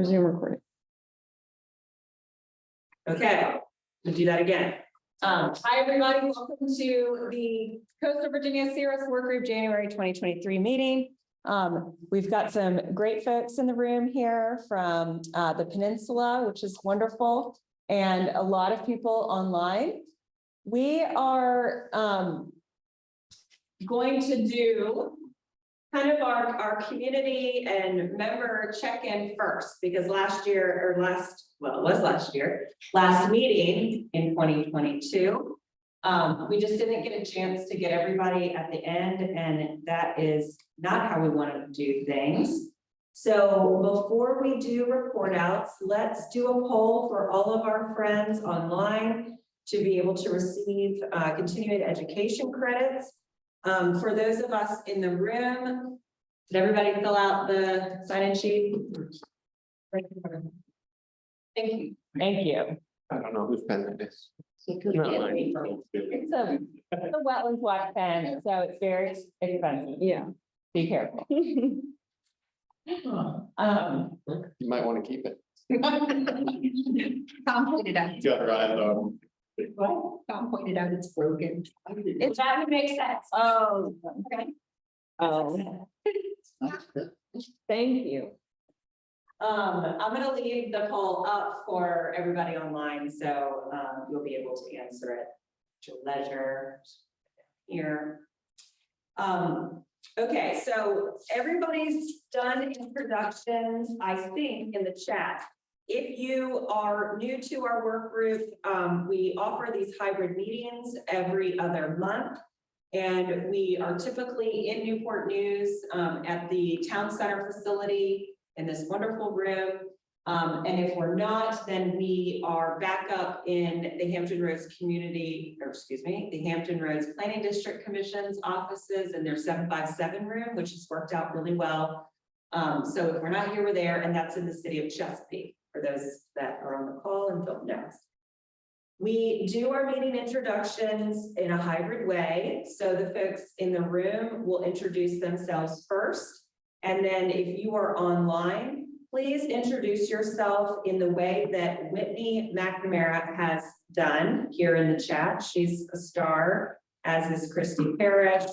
Resume recording. Okay, we'll do that again. Hi, everybody. Welcome to the Coastal Virginia CRS Workgroup January 2023 meeting. We've got some great folks in the room here from the peninsula, which is wonderful, and a lot of people online. We are going to do kind of our community and member check-in first, because last meeting in 2022, we just didn't get a chance to get everybody at the end, and that is not how we wanted to do things. So before we do report outs, let's do a poll for all of our friends online to be able to receive continuing education credits. For those of us in the room, did everybody fill out the sign-in sheet? Thank you. Thank you. I don't know whose pen that is. It's a wetlands watch pen, so it's very expensive. Yeah. Be careful. You might want to keep it. Tom pointed out, Got her eyes on. Tom pointed out it's broken. It that would make sense. Oh, okay. Oh, thank you. I'm gonna leave the poll up for everybody online, so you'll be able to answer it at your leisure here. Okay, so everybody's done introductions, I think, in the chat. If you are new to our work group, we offer these hybrid meetings every other month. And we are typically in Newport News at the town center facility in this wonderful room. And if we're not, then we are back up in the Hampton Roads the Hampton Roads Planning District Commission's offices in their 757 room, which has worked out really well. So if we're not here, we're there, and that's in the city of Chesapeake, for those that are on the call and don't know. We do our meeting introductions in a hybrid way. So the folks in the room will introduce themselves first. And then if you are online, please introduce yourself in the way that Whitney McNamara has done here in the chat. She's a star, as is Christy Parrish.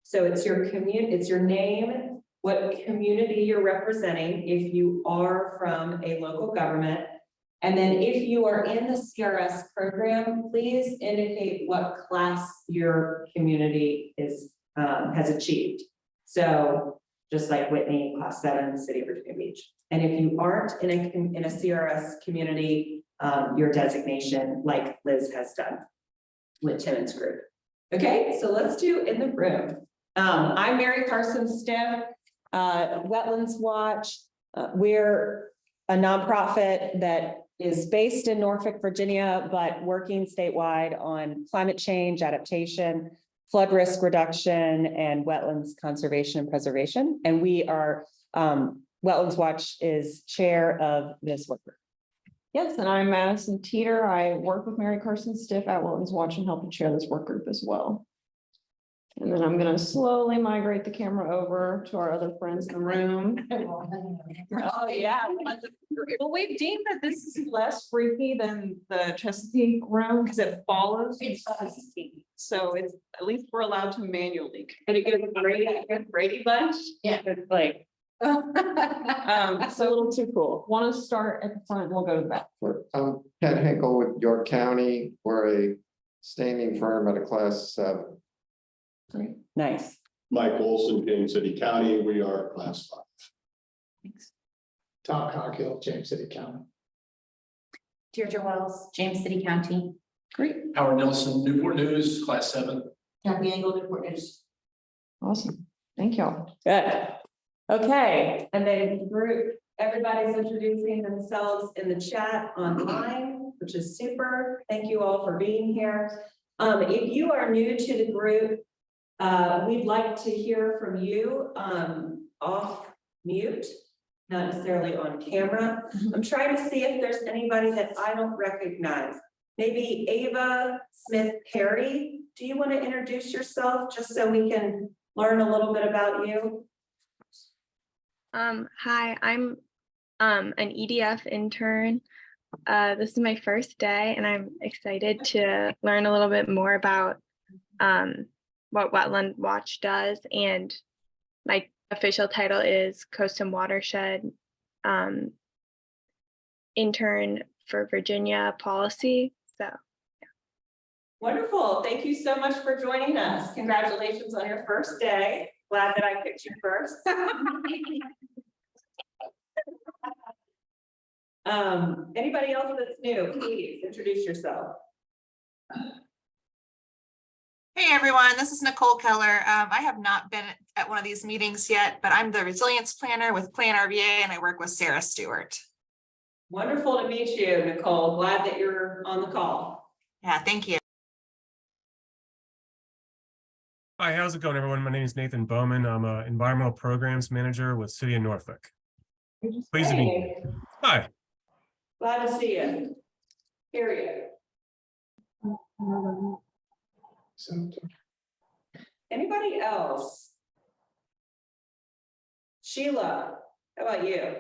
So it's your name, what community you're representing, if you are from a local government. And then if you are in the CRS program, please indicate what class your community is has achieved. So just like Whitney, class 7, City of Virginia Beach. And if you aren't in a CRS community, your designation, like Liz has done with Timmons Group. Okay, so let's do in the room. I'm Mary Carson Stiff, Wetlands Watch. We're a nonprofit that is based in Norfolk, Virginia, but working statewide on climate change, adaptation, flood risk reduction, and wetlands conservation and preservation. And we are, Wetlands Watch is chair of this work group. Yes, and I'm Madison Teeter. I work with Mary Carson Stiff at Wetlands Watch and help chair this work group as well. And then I'm going to slowly migrate the camera over to our other friends in the room. Oh, yeah. Well, we've deemed that this is less freaky than the Chesapeake room because it follows. So it's, at least we're allowed to manually. And it goes Brady Bunch. Yeah. It's like, It's a little too cool. Want to start at the front, we'll go to the back. Ken Hinkle with York County. We're a standing firm at a class 7. Great. nice. Mike Olson, James City County, we are class 5. Thanks. Tom Coghill, James City County. Deirdre Wells, James City County. Great. Howard Nelson, Newport News, class 7. Kathy Engel, Newport News. Awesome. Thank y'all. Good. Okay, and then group, everybody's introducing themselves in the chat online, which is super. Thank you all for being here. If you are new to the group, we'd like to hear from you off mute, not necessarily on camera. I'm trying to see if there's anybody that I don't recognize. Maybe Ava Smith Perry. Do you want to introduce yourself just so we can learn a little bit about you? Hi, I'm an EDF intern. This is my first day, and I'm excited to learn a little bit more about what Wetland Watch does. And my official title is Coast and Watershed intern for Virginia policy. So Wonderful. Thank you so much for joining us. Congratulations on your first day. Glad that I picked you first. Anybody else that's new, please introduce yourself. Hey everyone, this is Nicole Keller. I have not been at one of these meetings yet, but I'm the resilience planner with Plan RVA and I work with Sarah Stewart. Wonderful to meet you, Nicole. Glad that you're on the call. Yeah, thank you. Hi, how's it going, everyone? My name is Nathan Bowman. I'm an environmental programs manager with City of Norfolk. Pleased to be here. Hi. Glad to see you. Period. So, Anybody else? Sheila, how about you?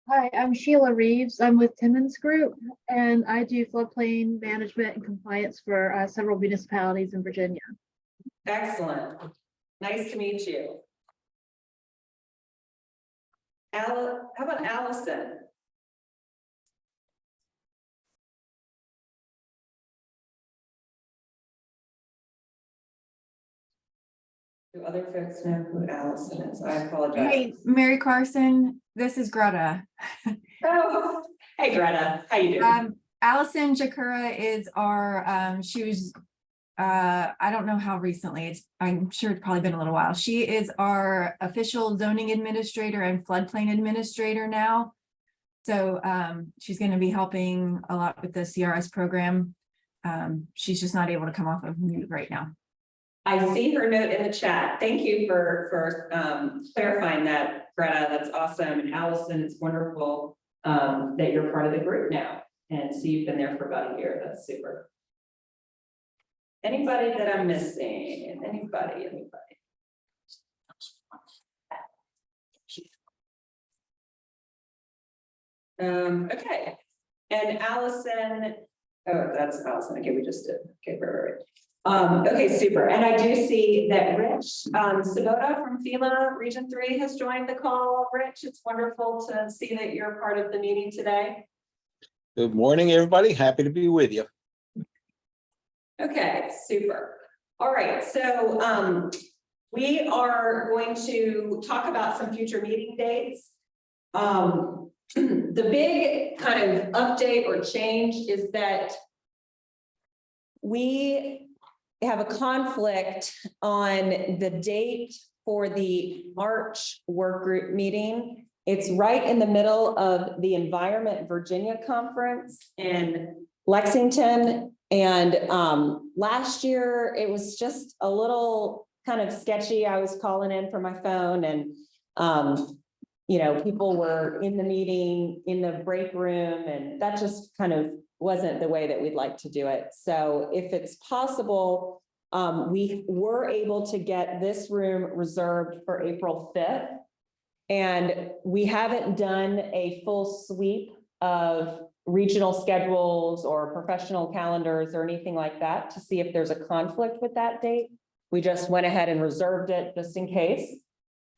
Hi, I'm Sheila Reeves. I'm with Timmons Group, and I do floodplain management and compliance for several municipalities in Virginia. Excellent. Nice to meet you. How about Allison? Do other folks know who Allison is? I apologize. Hey, Mary Carson, this is Greta. Oh, hey Greta, how you doing? Allison Jakura is our, she was, I don't know how recently, I'm sure it's probably been a little while. She is our official zoning administrator and floodplain administrator now. So she's going to be helping a lot with the CRS program. She's just not able to come off of mute right now. I see her note in the chat. Thank you for clarifying that, Greta. That's awesome. And Allison, it's wonderful that you're part of the group now. And so you've been there for about a year. That's super. Anybody that I'm missing? Anybody? Okay. And Allison, oh, that's Allison. Okay, we just did. Okay, right. Okay, super. And I do see that Rich Sabota from FEMA Region 3 has joined the call. Rich, it's wonderful to see that you're part of the meeting today. Good morning, everybody. Happy to be with you. Okay, super. All right, so we are going to talk about some future meeting dates. The big kind of update or change is that we have a conflict on the date for the March work group meeting. It's right in the middle of the Environment Virginia Conference in Lexington. And last year it was just a little kind of sketchy. I was calling in from my phone and you know, people were in the meeting in the break room, and that just kind of wasn't the way that we'd like to do it. So if it's possible, we were able to get this room reserved for April 5th. And we haven't done a full sweep of regional schedules or professional calendars or anything like that to see if there's a conflict with that date. We just went ahead and reserved it just in case.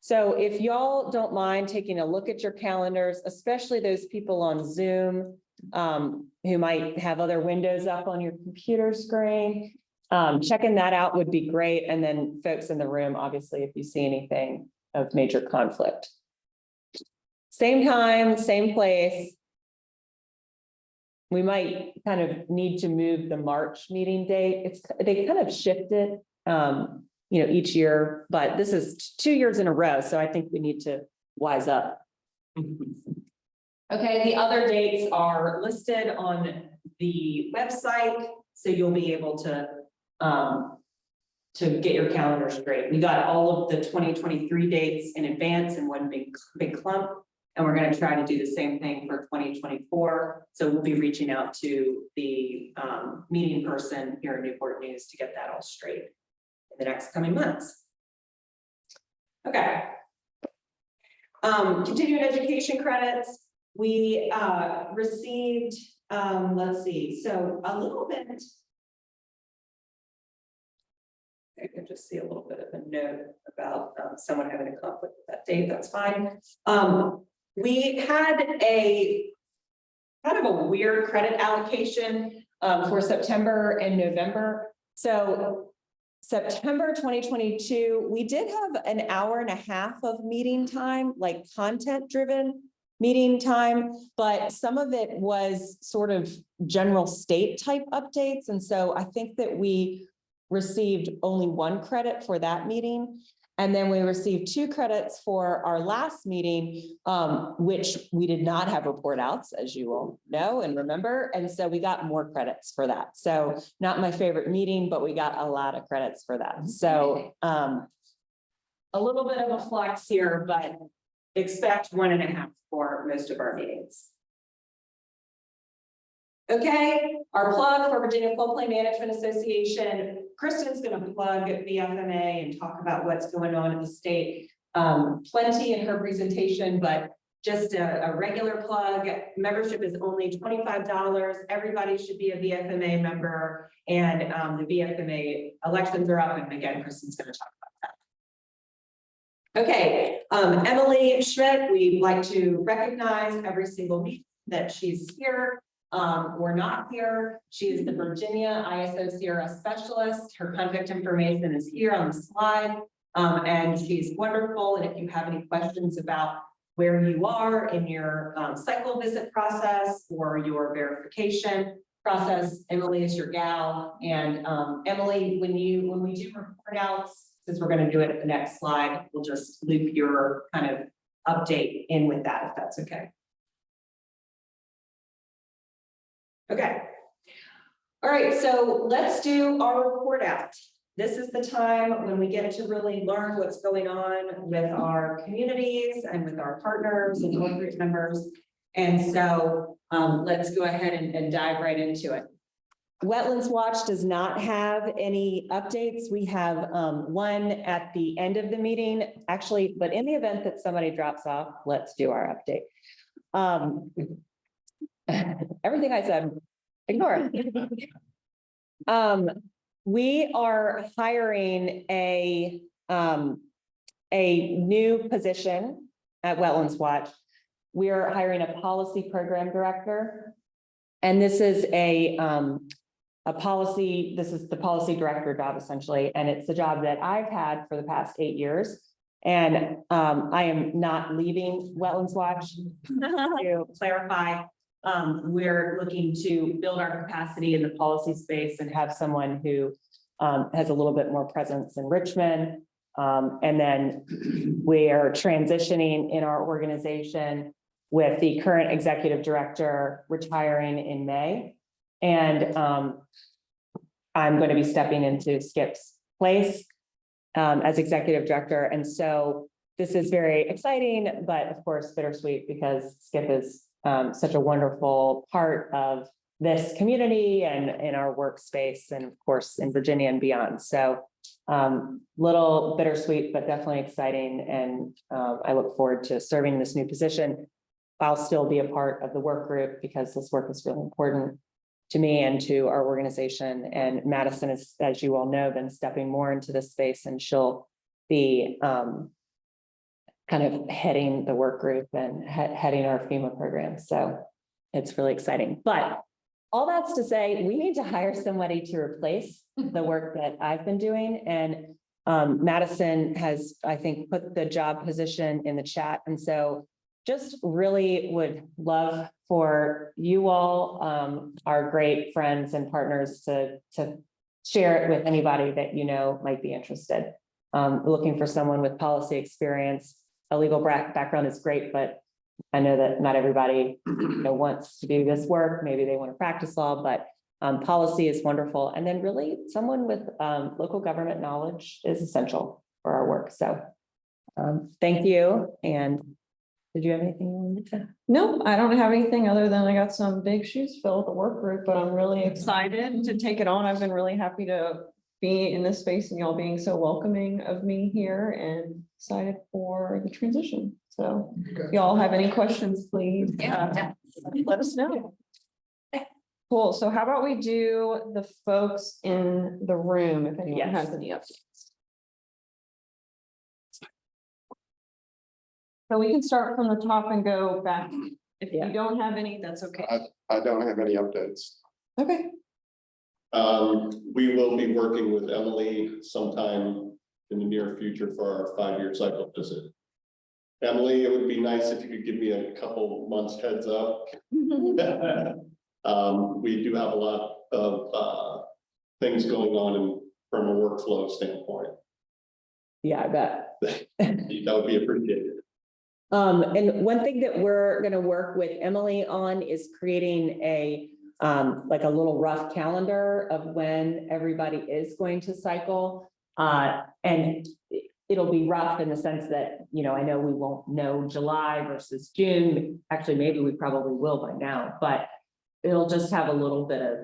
So if y'all don't mind taking a look at your calendars, especially those people on Zoom who might have other windows up on your computer screen, checking that out would be great. And then folks in the room, obviously, if you see anything of major conflict. Same time, same place. We might kind of need to move the March meeting date. They kind of shifted, you know, each year, but this is 2 years in a row. So I think we need to wise up. Okay, the other dates are listed on the website, so you'll be able to get your calendar straight. We got all of the 2023 dates in advance in one big clump, and we're going to try to do the same thing for 2024. So we'll be reaching out to the meeting person here in Newport News to get that all straight in the next coming months. Okay. Continuing education credits, we received, let's see, so a little bit. I can just see a little bit of a note about someone having a conflict with that date, that's fine. We had a kind of a weird credit allocation for September and November. So September 2022, we did have an hour and a half of meeting time, like content-driven meeting time, but some of it was sort of general state type updates. And so I think that we received only 1 credit for that meeting. And then we received 2 credits for our last meeting, which we did not have report outs, as you all know and remember. And so we got more credits for that. So not my favorite meeting, but we got a lot of credits for that. So a little bit of a flex here, but expect 1.5 for most of our meetings. Okay, our plug for Virginia Floodplain Management Association. Kristen's going to plug VFMA and talk about what's going on in the state. Plenty in her presentation, but just a regular plug. Membership is only $25. Everybody should be a VFMA member, and the VFMA elections are up, and again, Kristen's going to talk about that. Okay, Emily Schmidt, we'd like to recognize every single meeting that she's here. Or not here. She is the Virginia ISO CRS specialist. Her contact information is here on the slide. And she's wonderful. And if you have any questions about where you are in your cycle visit process or your verification process, Emily is your gal. And Emily, when we do report outs, since we're going to do it at the next slide, we'll just loop your kind of update in with that, if that's okay. Okay. All right, so let's do our report out. This is the time when we get to really learn what's going on with our communities and with our partners and work group members. And so let's go ahead and dive right into it. Wetlands Watch does not have any updates. We have one at the end of the meeting, actually, but in the event that somebody drops off, let's do our update. Everything I said, ignore it. We are hiring a new position at Wetlands Watch. We are hiring a policy program director. And this is a policy, this is the policy director job essentially. And it's the job that I've had for the past 8 years. And I am not leaving Wetlands Watch. To clarify, we're looking to build our capacity in the policy space and have someone who has a little bit more presence in Richmond. And then we are transitioning in our organization with the current executive director retiring in May. And I'm going to be stepping into Skip's place as executive director. And so this is very exciting, but of course bittersweet because Skip is such a wonderful part of this community and in our workspace and of course in Virginia and beyond. So little bittersweet, but definitely exciting. And I look forward to serving this new position. I'll still be a part of the work group because this work is really important to me and to our organization. And Madison is, as you all know, been stepping more into this space, and she'll be kind of heading the work group and heading our FEMA program. So it's really exciting. But all that's to say, we need to hire somebody to replace the work that I've been doing. And Madison has, I think, put the job position in the chat. And so just really would love for you all, our great friends and partners, to share it with anybody that you know might be interested. Looking for someone with policy experience. A legal background is great, but I know that not everybody wants to do this work. Maybe they want to practice law, but policy is wonderful. And then really someone with local government knowledge is essential for our work. So thank you. And did you have anything you wanted to? No, I don't have anything other than I got some big shoes filled with the work group, but I'm really excited to take it on. I've been really happy to be in this space and y'all being so welcoming of me here. And excited for the transition. So if y'all have any questions, please let us know. Cool. So how about we do the folks in the room, if anyone Yes. has any updates? So we can start from the top and go back. If you don't have any, that's okay. I don't have any updates. Okay. We will be working with Emily sometime in the near future for our 5-year cycle visit. Emily, it would be nice if you could give me a couple months heads up. We do have a lot of things going on from a workflow standpoint. Yeah, I bet. That would be appreciated. And one thing that we're gonna work with Emily on is creating a like a little rough calendar of when everybody is going to cycle. And it'll be rough in the sense that, you know, I know we won't know July versus June. Actually, maybe we probably will by now, but it'll just have a little bit of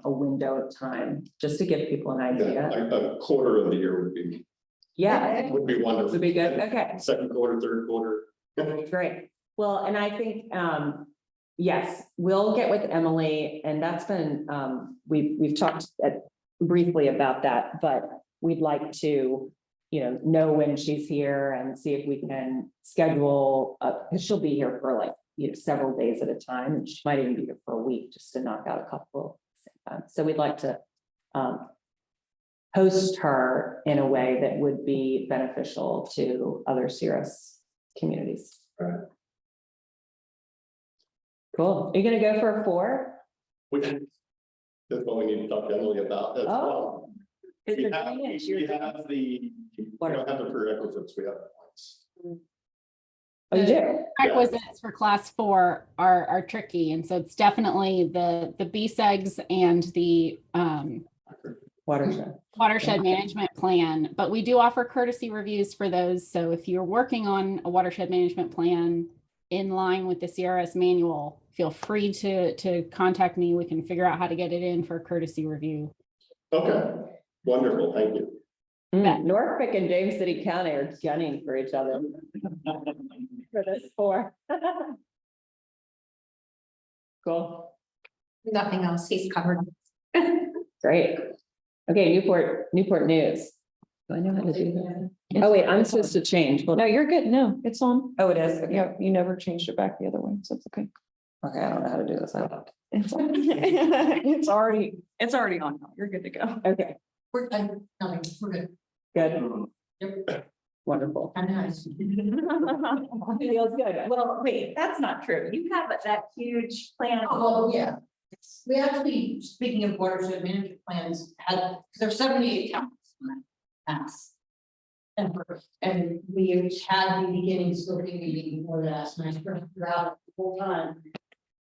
a window of time just to give people an idea. Yeah, a quarter of the year would be wonderful. Would be good. Okay. Second quarter, third quarter. Great. Well, and I think, yes, we'll get with Emily, and that's been, we've talked briefly about that, but we'd like to, you know when she's here and see if we can schedule, because she'll be here for like, you know, several days at a time, and she might even be here for a week just to knock out a couple at the same time. So we'd like to host her in a way that would be beneficial to other CRS communities. Right. Cool. Are you gonna go for a 4? That's what we need to talk to Emily about as well. Is We there have drainage? we don't have the prerequisites, we have the points. Oh, you do? Requisites for class 4 are tricky. And so it's definitely the BSEGs and the watershed management plan, but we do offer courtesy reviews for those. So if you're working on a watershed management plan in line with the CRS manual, feel free to contact me. We can figure out how to get it in for a courtesy review. Okay, wonderful, thank you. Norfolk and James City County are gunning for each other. For this 4. Cool. Nothing else. He's covered. Great. Okay, Newport News. Do I know how to do that? Oh, wait, I'm supposed to change. No, you're good. No, it's on. Oh, it is? Okay. Yeah, you never changed it back the other way, so it's okay. Okay, I don't know how to do this. It's already on. You're good to go. Okay, We're good. good. Wonderful. Nice. Feels good. Well, wait, that's not true. You have that huge plan. Oh, yeah. We actually, speaking of watershed management plans, there's 78 counties in that pass. And we had the beginning scoping meeting before that, and I spread throughout the whole time.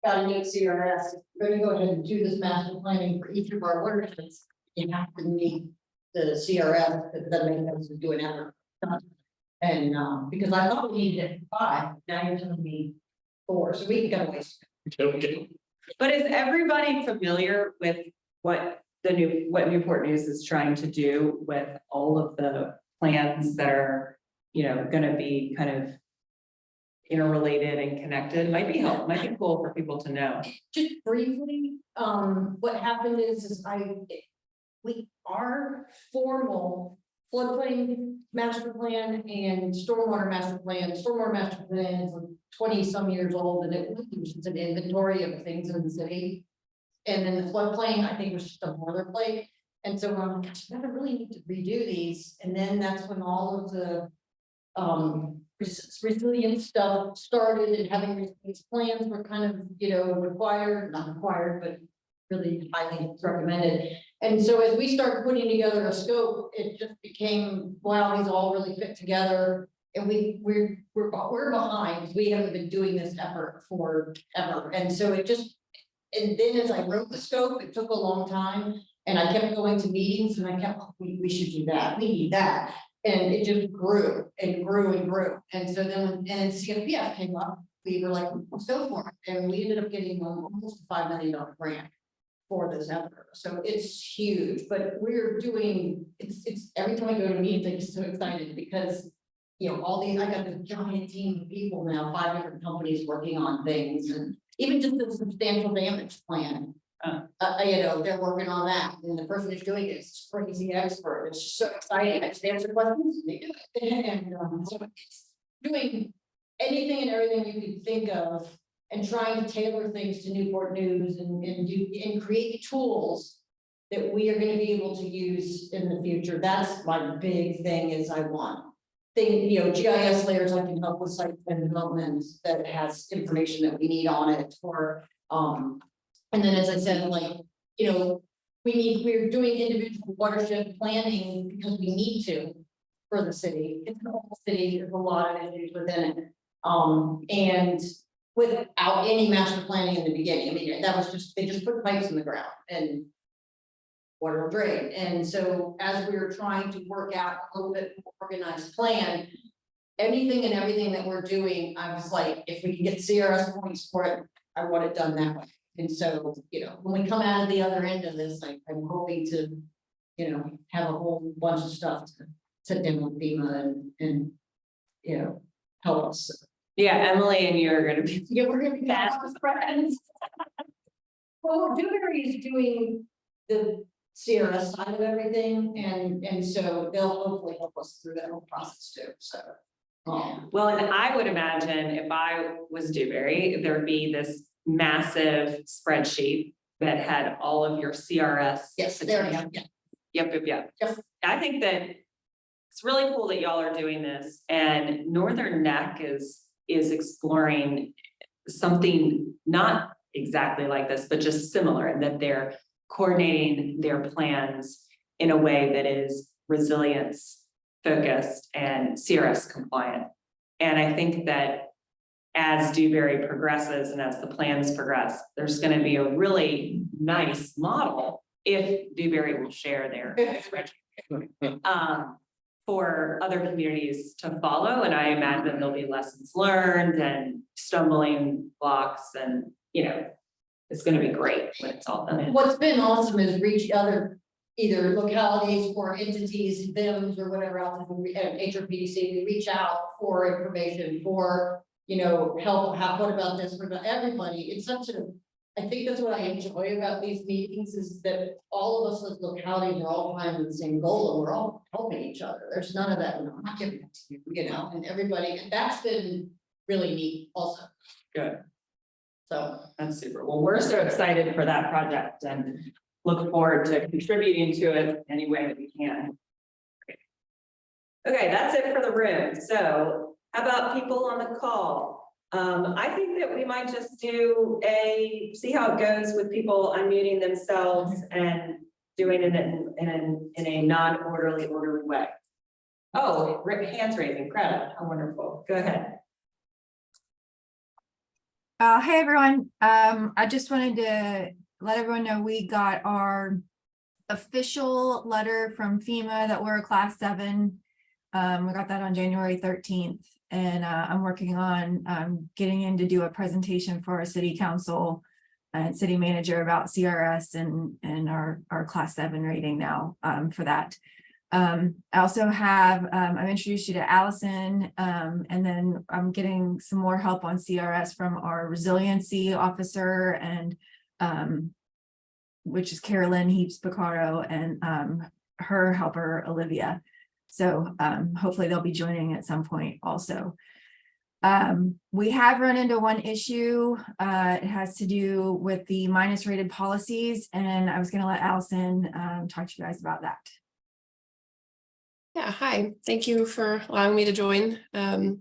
Got a new CRS, we're gonna go ahead and do this master planning for each of our watersheds. You have to meet the CRS, because it doesn't make sense to do an effort. And because I thought we needed it for 5, now you're telling me 4, so we got a ways. Okay. But is everybody familiar with what Newport News is trying to do with all of the plans that are, you know, gonna be kind of interrelated and connected? Might be cool for people to know. Just briefly, what happened is our formal floodplain master plan and stormwater master plan is like 20 some years old, and it was just an inventory of things in the city. And then the floodplain, I think, was just a boilerplate. And so I'm like, gosh, I really need to redo these. And then that's when all of the resilience stuff started, and having these plans were kind of, you know, not required, but really highly recommended. And so as we started putting together a scope, it just became, wow, these all really fit together. And we're behind, because we haven't been doing this effort forever. And so and then as I wrote the scope, it took a long time, and I kept going to meetings, and I kept, we should do that, we need that. And it just grew and grew and grew. And so then, and CFPF came up, we were like, let's go for it. And we ended up getting almost a $5 million grant for this effort. So it's huge, but we're doing, it's every time I go to meetings, I get so excited, because all these, I got this giant team of people now, 5 different companies working on things, and even just the substantial damage plan. They're working on that, and the person who's doing it is a crazy expert. It's just so exciting. I just answer questions, and they do it. And so it's doing anything and everything you could think of, and trying to tailor things to Newport News and create tools that we are going to be able to use in the future. That's my big thing. Is I want GIS layers I can help with site plan development that has information that we need on it, or and then, as I said, we're doing individual watershed planning because we need to for the city. It's an whole city, there's a lot of issues within it. And without any master planning in the beginning, I mean, that was just, they just put pipes in the ground and water will drain. And so as we were trying to work out a little bit more organized plan, anything and everything that we're doing, I was like, if we can get CRS points for it, I want it done that way. And so, when we come out of the other end of this, I'm hoping to, have a whole bunch of stuff to sit down with FEMA and help us. Yeah, Emily and you are gonna be. Yeah, we're gonna be fast friends. Well, Dewberry is doing the CRS side of everything, and so they'll hopefully help us through that whole process too, so. Well, and I would imagine if I was Dewberry, there would be this massive spreadsheet that had all of your CRS. Yes, there we go, yeah. Yep. Yep. I think that it's really cool that y'all are doing this, and Northern Neck is exploring something not exactly like this, but just similar, in that they're coordinating their plans in a way that is resilience focused and CRS compliant. And I think that as Dewberry progresses and as the plans progress, there's going to be a really nice model if Dewberry will share their spreadsheet for other communities to follow. And I imagine there'll be lessons learned and stumbling blocks, and it's going to be great when it's all done. What's been awesome is reach other either localities or entities, BIMs or whatever else, HRPDC, we reach out for information, for help. What about this? What about everybody? It's such a, I think that's what I enjoy about these meetings, is that all of us as localities are all trying for the same goal, and we're all helping each other. There's none of that, I'm not giving it to you, and everybody, and that's been really neat also. Good. So that's super. Well, we're so excited for that project and look forward to contributing to it any way that we can. Okay, that's it for the room. So how about people on the call? I think that we might just do see how it goes with people unmuting themselves and doing it in a non-orderly, orderly way. Oh, hands raising, Greta, how wonderful. Go ahead. Hey, everyone. I just wanted to let everyone know we got our official letter from FEMA that we're a class 7. We got that on January 13th, and I'm working on getting in to do a presentation for our city council and city manager about CRS and our class 7 rating now for that. I also have, I've introduced you to Allison, and then I'm getting some more help on CRS from our resiliency officer, and which is Carolyn Heaps-Picaro, and her helper, Olivia. So hopefully they'll be joining at some point also. We have run into one issue. It has to do with the minus rated policies, and I was going to let Allison talk to you guys about that. Yeah, hi. Thank you for allowing me to join. I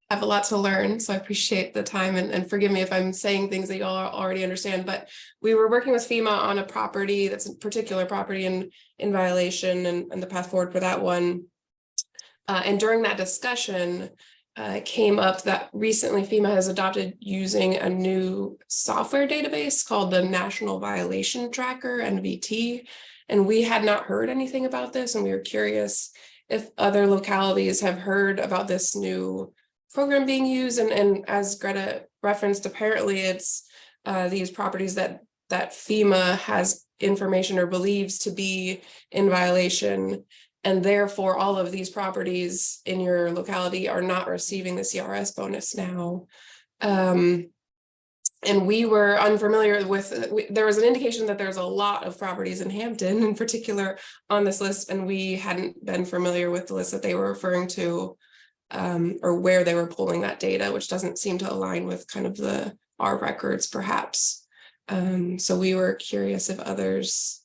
have a lot to learn, so I appreciate the time, and forgive me if I'm saying things that you all already understand, but we were working with FEMA on a property that's a particular property in violation, and the path forward for that one. And during that discussion, it came up that recently FEMA has adopted using a new software database called the National Violation Tracker, NVT, and we had not heard anything about this, and we were curious if other localities have heard about this new program being used. And as Greta referenced, apparently it's these properties that FEMA has information or believes to be in violation. And therefore, all of these properties in your locality are not receiving the CRS bonus now. And we were unfamiliar with, there was an indication that there's a lot of properties in Hampton in particular on this list, and we hadn't been familiar with the list that they were referring to, or where they were pulling that data, which doesn't seem to align with kind of our records perhaps. So we were curious if others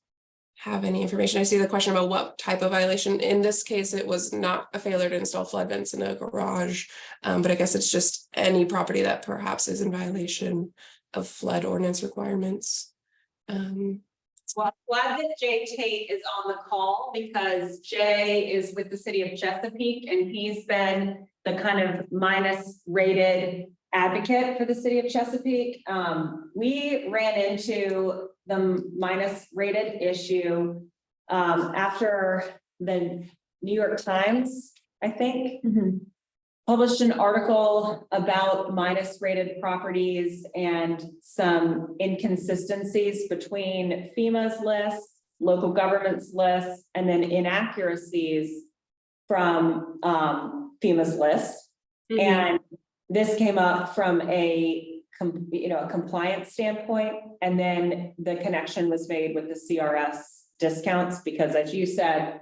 have any information. I see the question about what type of violation. In this case, it was not a failure to install flood vents in a garage, but I guess it's just any property that perhaps is in violation of flood ordinance requirements. Well, glad that Jay Tate is on the call because Jay is with the city of Chesapeake and he's been the kind of minus rated advocate for the city of Chesapeake. We ran into the minus rated issue after the New York Times, I think, published an article about minus rated properties and some inconsistencies between FEMA's lists, local government's lists, and then inaccuracies from FEMA's list. And this came up from a compliance standpoint, and then the connection was made with the CRS discounts because, as you said,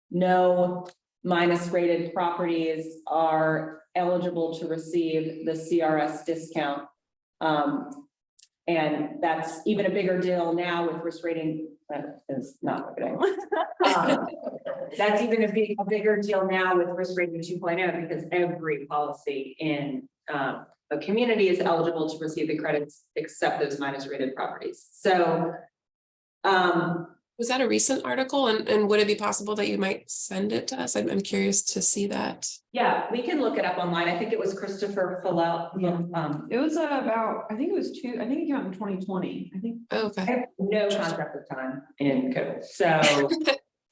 no minus rated properties are eligible to receive the CRS discount. And that's even a bigger deal now with risk rating. That is not okay. That's even a bigger deal now with risk rating 2.0 because every policy in a community is eligible to receive the credits except those minus rated properties. So was that a recent article, and would it be possible that you might send it to us? I'm curious to see that. yeah, we can look it up online. I think it was Christopher Fillell. It was about, I think it came out in 2020. I think. Oh, okay. I have no concept of time in code. So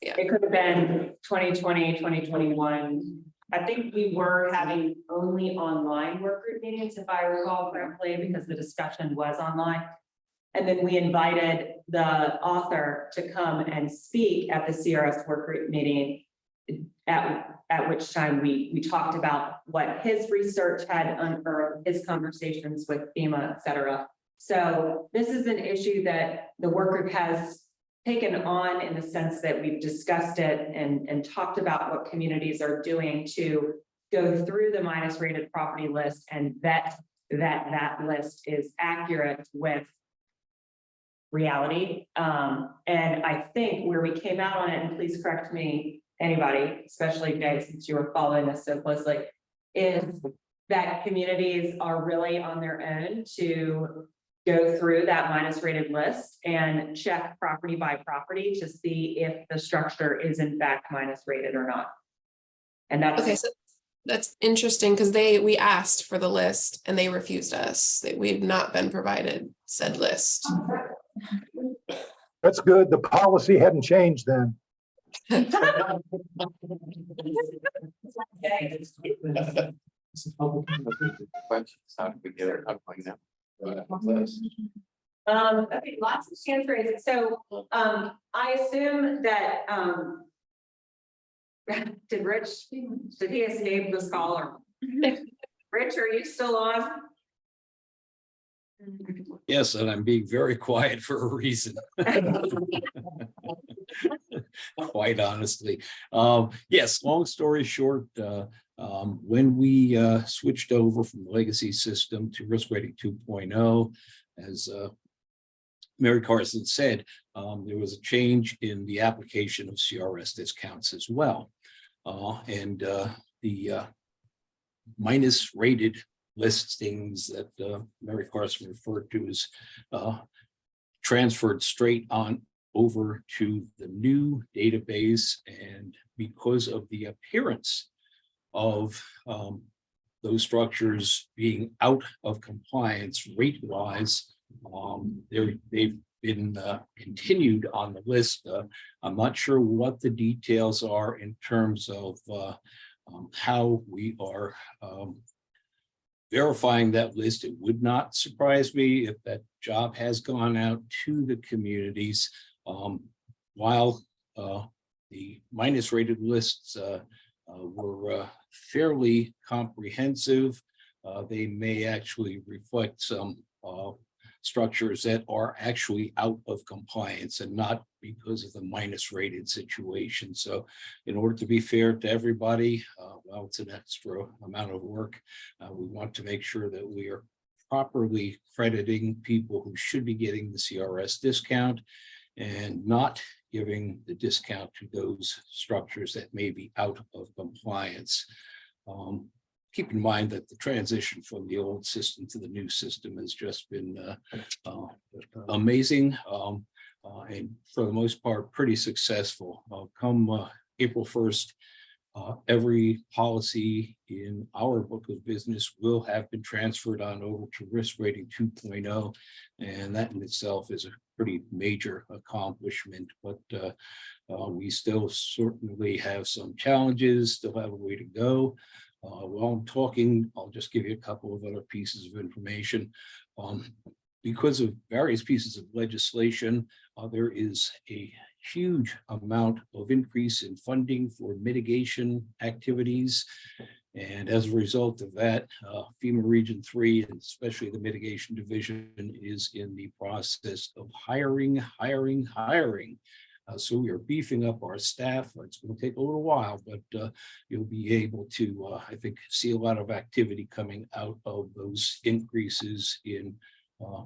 Yeah. It could have been 2020, 2021. I think we were having only online work group meetings, if I recall correctly, because the discussion was online. And then we invited the author to come and speak at the CRS work group meeting, at which time we talked about what his research had unearthed, his conversations with FEMA, et cetera. So this is an issue that the work group has taken on in the sense that we've discussed it and talked about what communities are doing to go through the minus rated property list and vet that list is accurate with reality. And I think where we came out on it, and please correct me, anybody, especially Jay, since you were following this so closely, is that communities are really on their own to go through that minus rated list and check property by property to see if the structure is in fact minus rated or not. And that's okay. So that's interesting because we asked for the list and they refused us. We had not been provided said list. That's good. The policy hadn't changed then. Okay, lots of hands raised. So I assume that did he escape this call or Rich, are you still on? Yes, and I'm being very quiet for a reason. Quite honestly. Yes, long story short, when we switched over from the legacy system to risk rating 2.0, as Mary Carson said, there was a change in the application of CRS discounts as well. And the minus rated listings that Mary Carson referred to as transferred straight on over to the new database. And because of the appearance of those structures being out of compliance rate-wise, they've been continued on the list. I'm not sure what the details are in terms of how we are verifying that list. It would not surprise me if that job has gone out to the communities while The minus rated lists were fairly comprehensive. They may actually reflect some structures that are actually out of compliance and not because of the minus rated situation. So in order to be fair to everybody, well, it's an extra amount of work. We want to make sure that we are properly crediting people who should be getting the CRS discount and not giving the discount to those structures that may be out of compliance. Keep in mind that the transition from the old system to the new system has just been amazing, and for the most part, pretty successful. Come April 1st, every policy in our book of business will have been transferred on over to risk rating 2.0, and that in itself is a pretty major accomplishment, but we still certainly have some challenges, still have a way to go. While I'm talking, I'll just give you a couple of other pieces of information. Because of various pieces of legislation, there is a huge amount of increase in funding for mitigation activities. And as a result of that, FEMA Region 3, and especially the mitigation division, is in the process of hiring. So we are beefing up our staff. It's going to take a little while, but you'll be able to, I think, see a lot of activity coming out of those increases in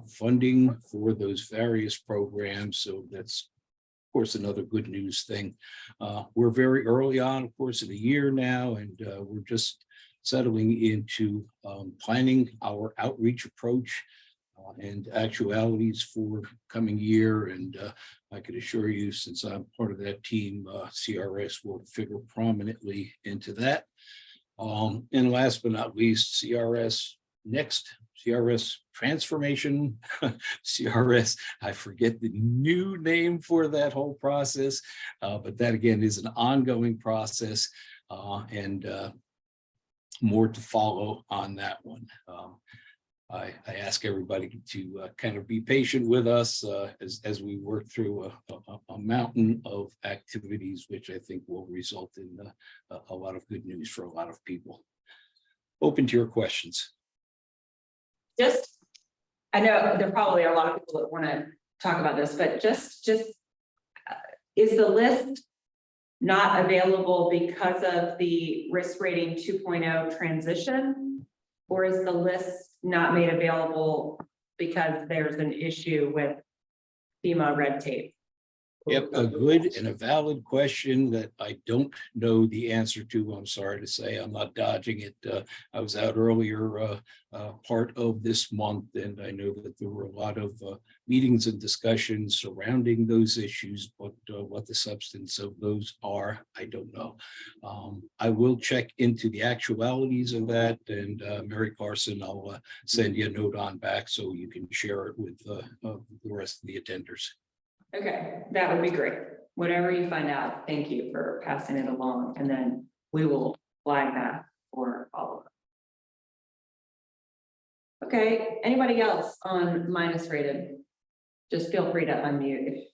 funding for those various programs. So that's, of course, another good news thing. We're very early on, of course, in the year now, and we're just settling into planning our outreach approach and actualities for coming year. And I can assure you, since I'm part of that team, CRS will figure prominently into that. And last but not least, CRS transformation, CRS, I forget the new name for that whole process, but that again is an ongoing process, and more to follow on that one. I ask everybody to kind of be patient with us as we work through a mountain of activities, which I think will result in a lot of good news for a lot of people. Open to your questions. I know there probably are a lot of people that want to talk about this, but just is the list not available because of the risk rating 2.0 transition? Or is the list not made available because there's an issue with FEMA red tape? Yep, a good and a valid question that I don't know the answer to. I'm sorry to say, I'm not dodging it. I was out earlier part of this month, and I know that there were a lot of meetings and discussions surrounding those issues, but what the substance of those are, I don't know. I will check into the actualities of that, and Mary Carson, I'll send you a note on back so you can share it with the rest of the attenders. Okay, that would be great. Whatever you find out, thank you for passing it along, and then we will flag that for follow-up. Okay, anybody else on minus rated? Just feel free to unmute if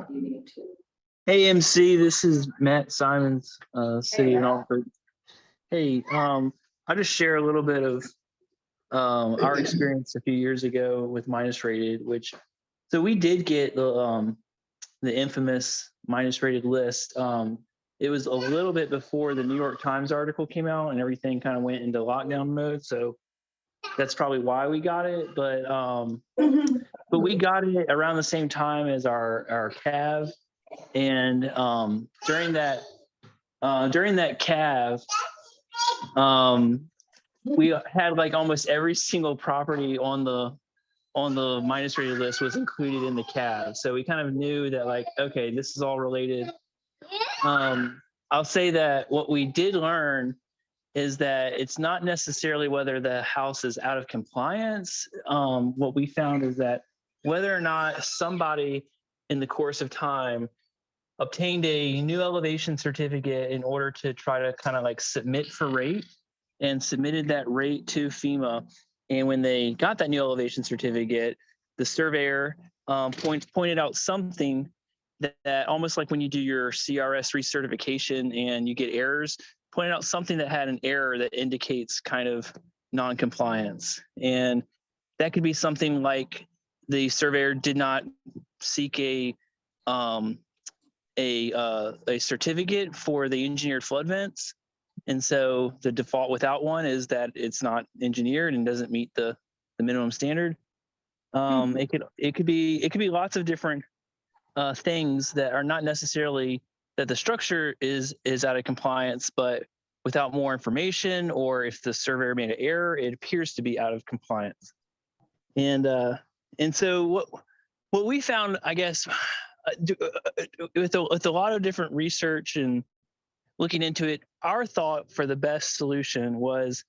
you need to. Hey MC, this is Matt Simons, City of Norfolk. Hey, I'll just share a little bit of our experience a few years ago with minus rated, so we did get the infamous minus rated list. It was a little bit before the New York Times article came out and everything kind of went into lockdown mode. So that's probably why we got it. But we got it around the same time as our CAV. And during that CAV, we had like almost every single property on the minus rated list was included in the CAV. So we kind of knew that, like, okay, this is all related. I'll say that what we did learn is that it's not necessarily whether the house is out of compliance. What we found is that whether or not somebody in the course of time obtained a new elevation certificate in order to try to kind of like submit for rate and submitted that rate to FEMA. And when they got that new elevation certificate, the surveyor pointed out something that almost like when you do your CRS recertification and you get errors, pointed out something that had an error that indicates kind of non-compliance. And that could be something like the surveyor did not seek a certificate for the engineered flood vents. And so the default without one is that it's not engineered and doesn't meet the minimum standard. It could be lots of different things that are not necessarily that the structure is out of compliance, but without more information, or if the surveyor made an error, it appears to be out of compliance. And so what we found, I guess, with a lot of different research and looking into it, our thought for the best solution was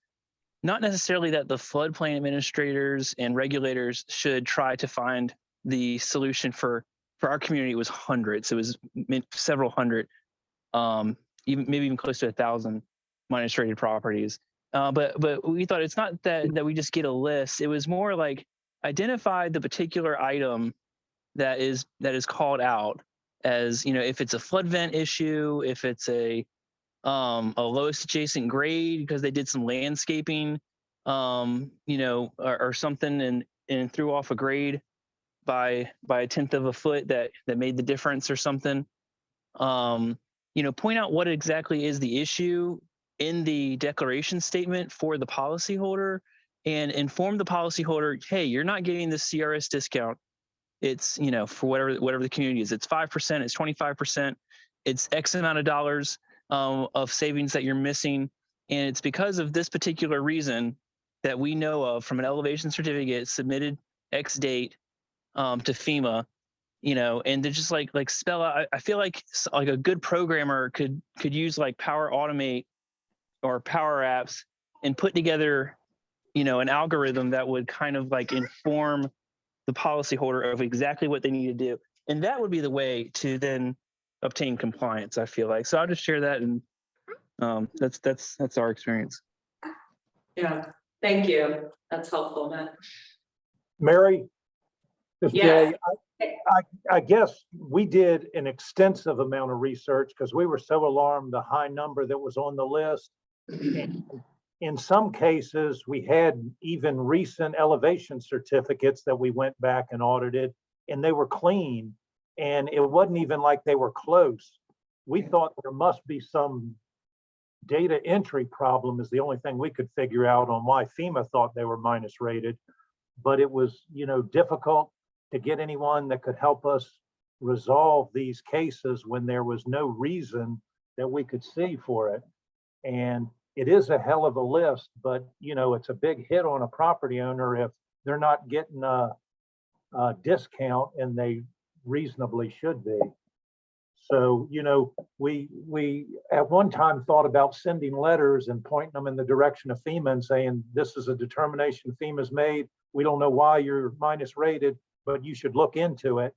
not necessarily that the floodplain administrators and regulators should try to find the solution for our community. It was hundreds. It was several hundred, maybe even close to 1,000 minus rated properties. But we thought it's not that we just get a list. It was more like identify the particular item that is called out as, if it's a flood vent issue, if it's a lowest adjacent grade because they did some landscaping, or something and threw off a grade by 1/10 of a foot that made the difference or something. Point out what exactly is the issue in the declaration statement for the policyholder and inform the policyholder, hey, you're not getting the CRS discount. It's, for whatever the community is. It's 5%, it's 25%, it's X amount of dollars of savings that you're missing. And it's because of this particular reason that we know of from an elevation certificate submitted X date to FEMA, and to just like spell out. I feel like a good programmer could use like Power Automate or Power Apps and put together, an algorithm that would kind of like inform the policyholder of exactly what they need to do. And that would be the way to then obtain compliance, I feel like. So I'll just share that, and that's our experience. Yeah, thank you. That's helpful, Matt. Mary, this Yes. Jay, I guess we did an extensive amount of research because we were so alarmed the high number that was on the list. In some cases, we had even recent elevation certificates that we went back and audited, and they were clean, and it wasn't even like they were close. We thought there must be some data entry problem is the only thing we could figure out on why FEMA thought they were minus rated. But it was, difficult to get anyone that could help us resolve these cases when there was no reason that we could see for it. And it is a hell of a list, but it's a big hit on a property owner if they're not getting a discount, and they reasonably should be. So, we at one time thought about sending letters and pointing them in the direction of FEMA and saying, this is a determination FEMA's made. We don't know why you're minus rated, but you should look into it.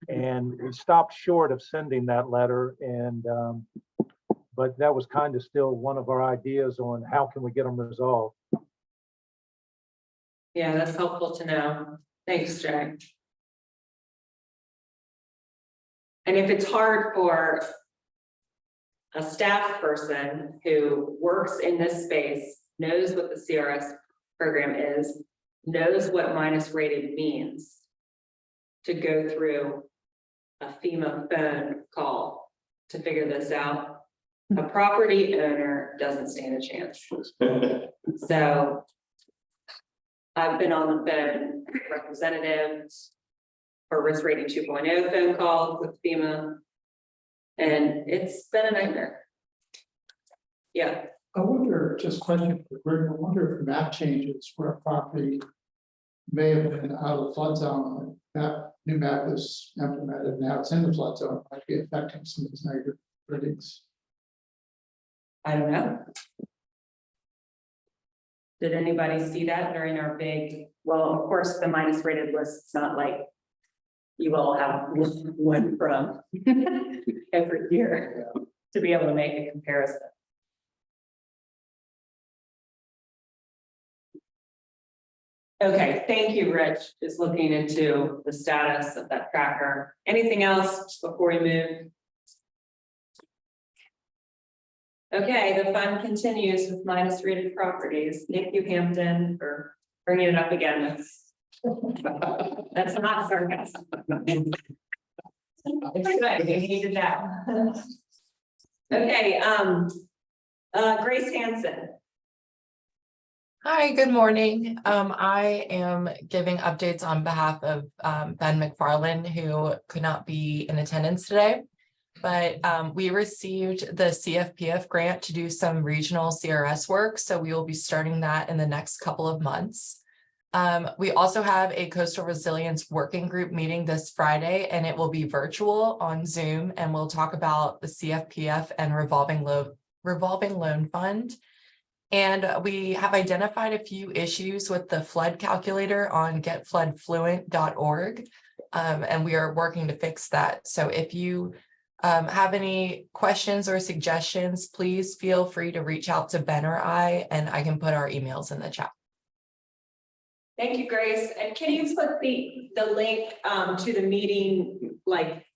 And we stopped short of sending that letter. And, but that was kind of still one of our ideas on how can we get them resolved. Yeah, that's helpful to know. Thanks, Jay. And if it's hard for a staff person who works in this space, knows what the CRS program is, knows what minus rated means, to go through a FEMA phone call to figure this out, a property owner doesn't stand a chance. So I've been on the phone with representatives for risk rating 2.0 phone calls with FEMA, and it's been a nightmare. Yeah. I wonder, just question for Greg, I wonder if map changes where a property may have been out of the flood zone, that new map is implemented, now it's in the flood zone, might be affecting some of these negative ratings. I don't know. Did anybody see that during our big, well, of course, the minus rated list, it's not like you all have one from every year to be able to make a comparison. Okay, thank you, Rich, just looking into the status of that tracker. Anything else before we move? Okay, the fun continues with minus rated properties. Thank you, Hampton, for bringing it up again. That's not sarcasm. It's good, we needed that. Okay, Grace Hanson. Hi, good morning. I am giving updates on behalf of Ben McFarland, who could not be in attendance today. But we received the CFPF grant to do some regional CRS work, so we will be starting that in the next couple of months. We also have a coastal resilience working group meeting this Friday, and it will be virtual on Zoom, and we'll talk about the CFPF and revolving loan fund. And we have identified a few issues with the flood calculator on getfloodfluent.org. And we are working to fix that. So if you have any questions or suggestions, please feel free to reach out to Ben or I, and I can put our emails in the chat. Thank you, Grace. And can you put the link to the meeting, like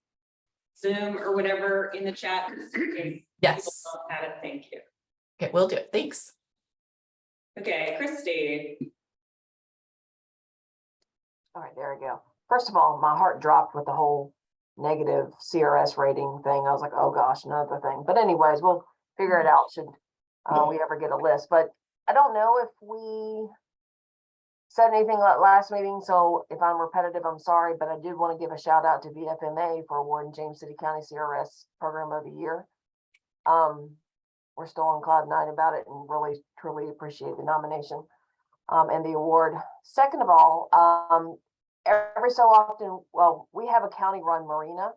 Zoom or whatever, in the chat? Yes. Thank you. Okay, we'll do it. Thanks. Okay, Christy. All right, there we go. First of all, my heart dropped with the whole negative CRS rating thing. I was like, oh gosh, another thing. But anyways, we'll figure it out should we ever get a list. But I don't know if we said anything at last meeting, so if I'm repetitive, I'm sorry, but I did want to give a shout out to VFMA for awarding James City County CRS Program of the Year. We're still on cloud nine about it and really truly appreciate the nomination and the award. Second of all, every so often, well, we have a county run marina,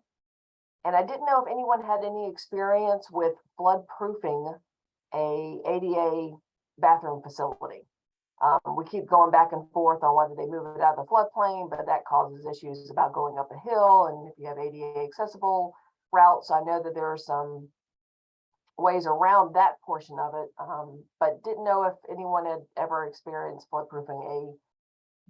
and I didn't know if anyone had any experience with flood proofing a ADA bathroom facility. We keep going back and forth on whether they move it out of the floodplain, but that causes issues about going up a hill and if you have ADA accessible routes. I know that there are some ways around that portion of it, but didn't know if anyone had ever experienced floodproofing a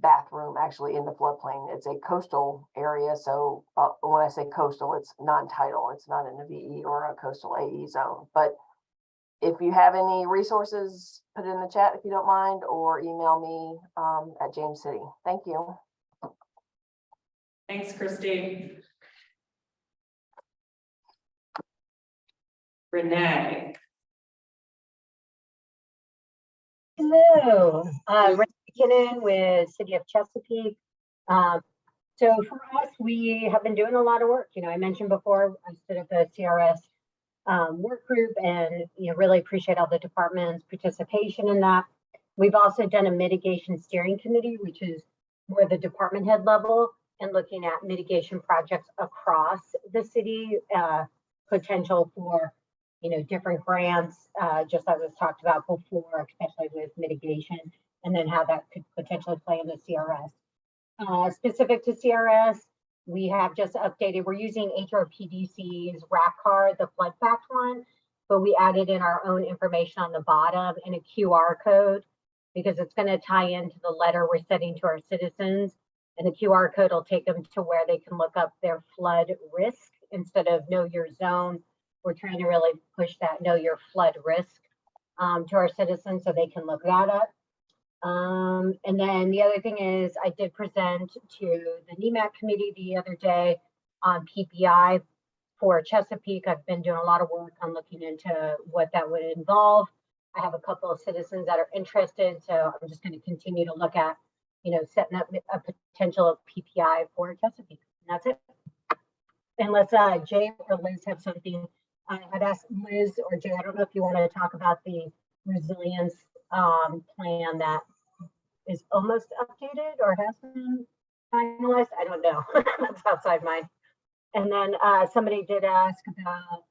bathroom actually in the floodplain. It's a coastal area, so when I say coastal, it's non-tidal. It's not in a VE or a coastal AE zone. But if you have any resources, put it in the chat if you don't mind, or email me at James City. Thank you. Thanks, Christy. Renee. Hello, Renee McKinnon with City of Chesapeake. So for us, we have been doing a lot of work. You know, I mentioned before, I stood at the CRS work group, and really appreciate all the department's participation in that. We've also done a mitigation steering committee, which is more the department head level, and looking at mitigation projects across the city, potential for different grants, just as was talked about before, especially with mitigation, and then how that could potentially play into CRS. Specific to CRS, we have just updated, we're using HRPDC's RAC card, the flood fact one, but we added in our own information on the bottom and a QR code, because it's going to tie into the letter we're sending to our citizens. And the QR code will take them to where they can look up their flood risk instead of know your zone. We're trying to really push that know your flood risk to our citizens so they can look that up. And then the other thing is I did present to the NEMAC committee the other day on PPI for Chesapeake. I've been doing a lot of work on looking into what that would involve. I have a couple of citizens that are interested, so I'm just going to continue to look at, setting up a potential PPI for Chesapeake. And that's it. Unless Jay or Liz have something, I'd ask Liz or Jay, I don't know if you want to talk about the resilience plan that is almost updated or has been finalized. I don't know. That's outside mine. And then somebody did ask about,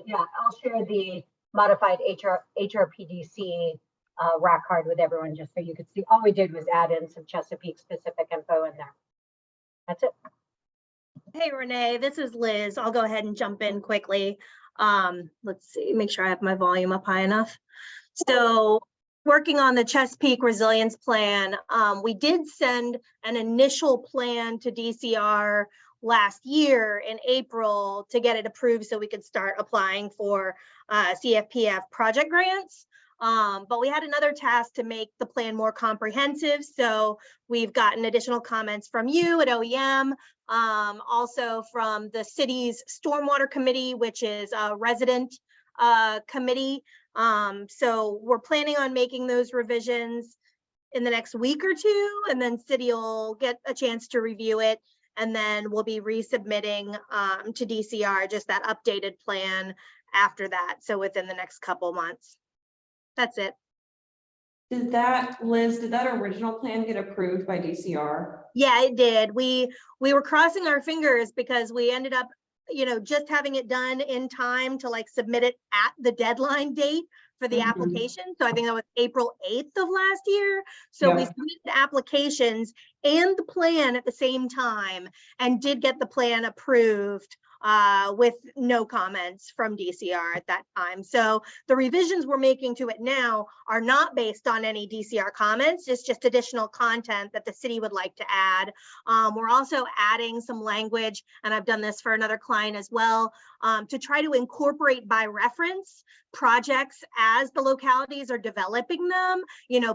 yeah, I'll share the modified HRPDC RAC card with everyone just so you could see. All we did was add in some Chesapeake specific info in there. That's it. Hey, Renee, this is Liz. I'll go ahead and jump in quickly. Let's see, make sure I have my volume up high enough. So working on the Chesapeake Resilience Plan. We did send an initial plan to DCR last year in April to get it approved so we could start applying for CFPF project grants. But we had another task to make the plan more comprehensive. So we've gotten additional comments from you at OEM, also from the city's Stormwater Committee, which is a resident committee. So we're planning on making those revisions in the next week or two, and then city will get a chance to review it. And then we'll be resubmitting to DCR just that updated plan after that. So within the next couple months. That's it. Liz, did that original plan get approved by DCR? Yeah, it did. We were crossing our fingers because we ended up, just having it done in time to like submit it at the deadline date for the application. So I think that was April 8th of last year. So we submitted the applications and the plan at the same time and did get the plan approved with no comments from DCR at that time. So the revisions we're making to it now are not based on any DCR comments. It's just additional content that the city would like to add. We're also adding some language, and I've done this for another client as well, to try to incorporate by reference projects as the localities are developing them,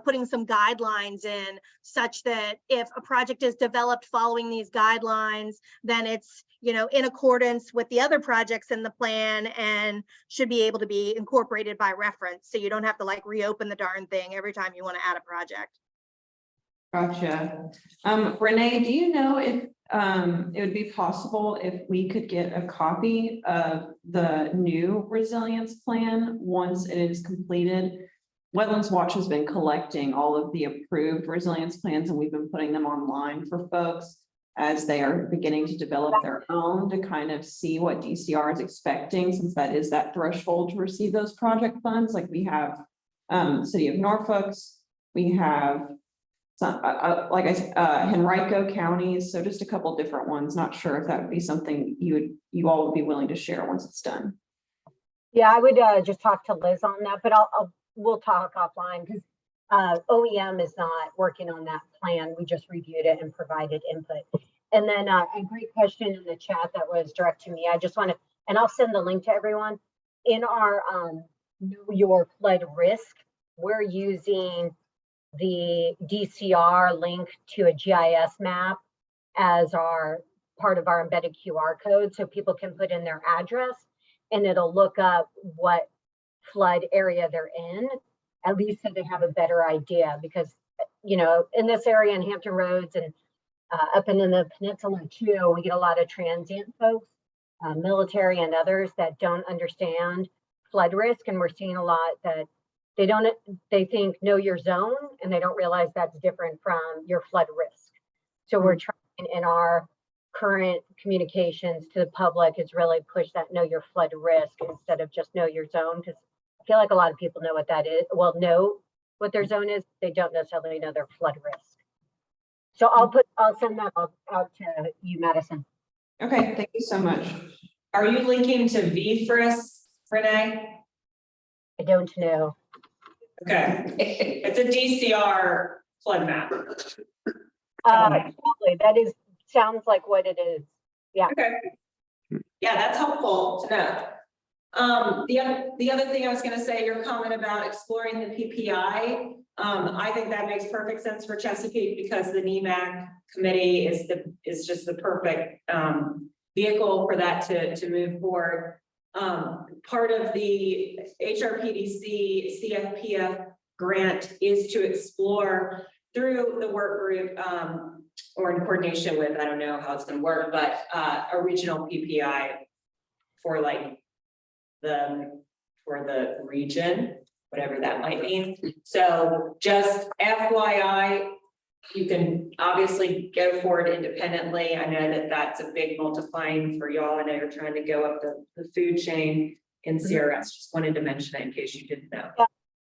putting some guidelines in such that if a project is developed following these guidelines, then it's in accordance with the other projects in the plan and should be able to be incorporated by reference. So you don't have to like reopen the darn thing every time you want to add a project. Gotcha. Renee, do you know if it would be possible if we could get a copy of the new resilience plan once it is completed? Wetlands Watch has been collecting all of the approved resilience plans, and we've been putting them online for folks as they are beginning to develop their own to kind of see what DCR is expecting, since that is that threshold to receive those project funds. Like we have City of Norfolk's, we have some, like I said, Henrico counties. So just a couple different ones. Not sure if that would be something you all would be willing to share once it's done. Yeah, I would just talk to Liz on that, but we'll talk offline because OEM is not working on that plan. We just reviewed it and provided input. And then a great question in the chat that was direct to me. I just want to, and I'll send the link to everyone. In our Know Your Flood Risk, we're using the DCR link to a GIS map as our part of our embedded QR code, so people can put in their address and it'll look up what flood area they're in, at least so they have a better idea. Because in this area in Hampton Roads and up and in the peninsula too, we get a lot of transient folks, military and others that don't understand flood risk, and we're seeing a lot that they think know your zone and they don't realize that's different from your flood risk. So we're trying in our current communications to the public is really push that know your flood risk instead of just know your zone, because I feel like a lot of people know what that is. Well, know what their zone is, they don't necessarily know their flood risk. So I'll send that out to you, Madison. Okay, thank you so much. Are you linking to VFRIS, Renee? I don't know. Okay, it's a DCR flood map. Absolutely, that sounds like what it is. Yeah. Okay. Yeah, that's helpful to know. The other thing I was going to say, your comment about exploring the PPI, I think that makes perfect sense for Chesapeake because the NEMAC committee is just the perfect vehicle for that to move forward. Part of the HRPDC CFPF grant is to explore through the work group or in coordination with, I don't know how it's going to work, but a regional PPI for like for the region, whatever that might mean. So just FYI, you can obviously go for it independently. I know that that's a big multiplying for y'all. I know you're trying to go up the food chain in CRS. Just wanted to mention it in case you didn't know. Yeah.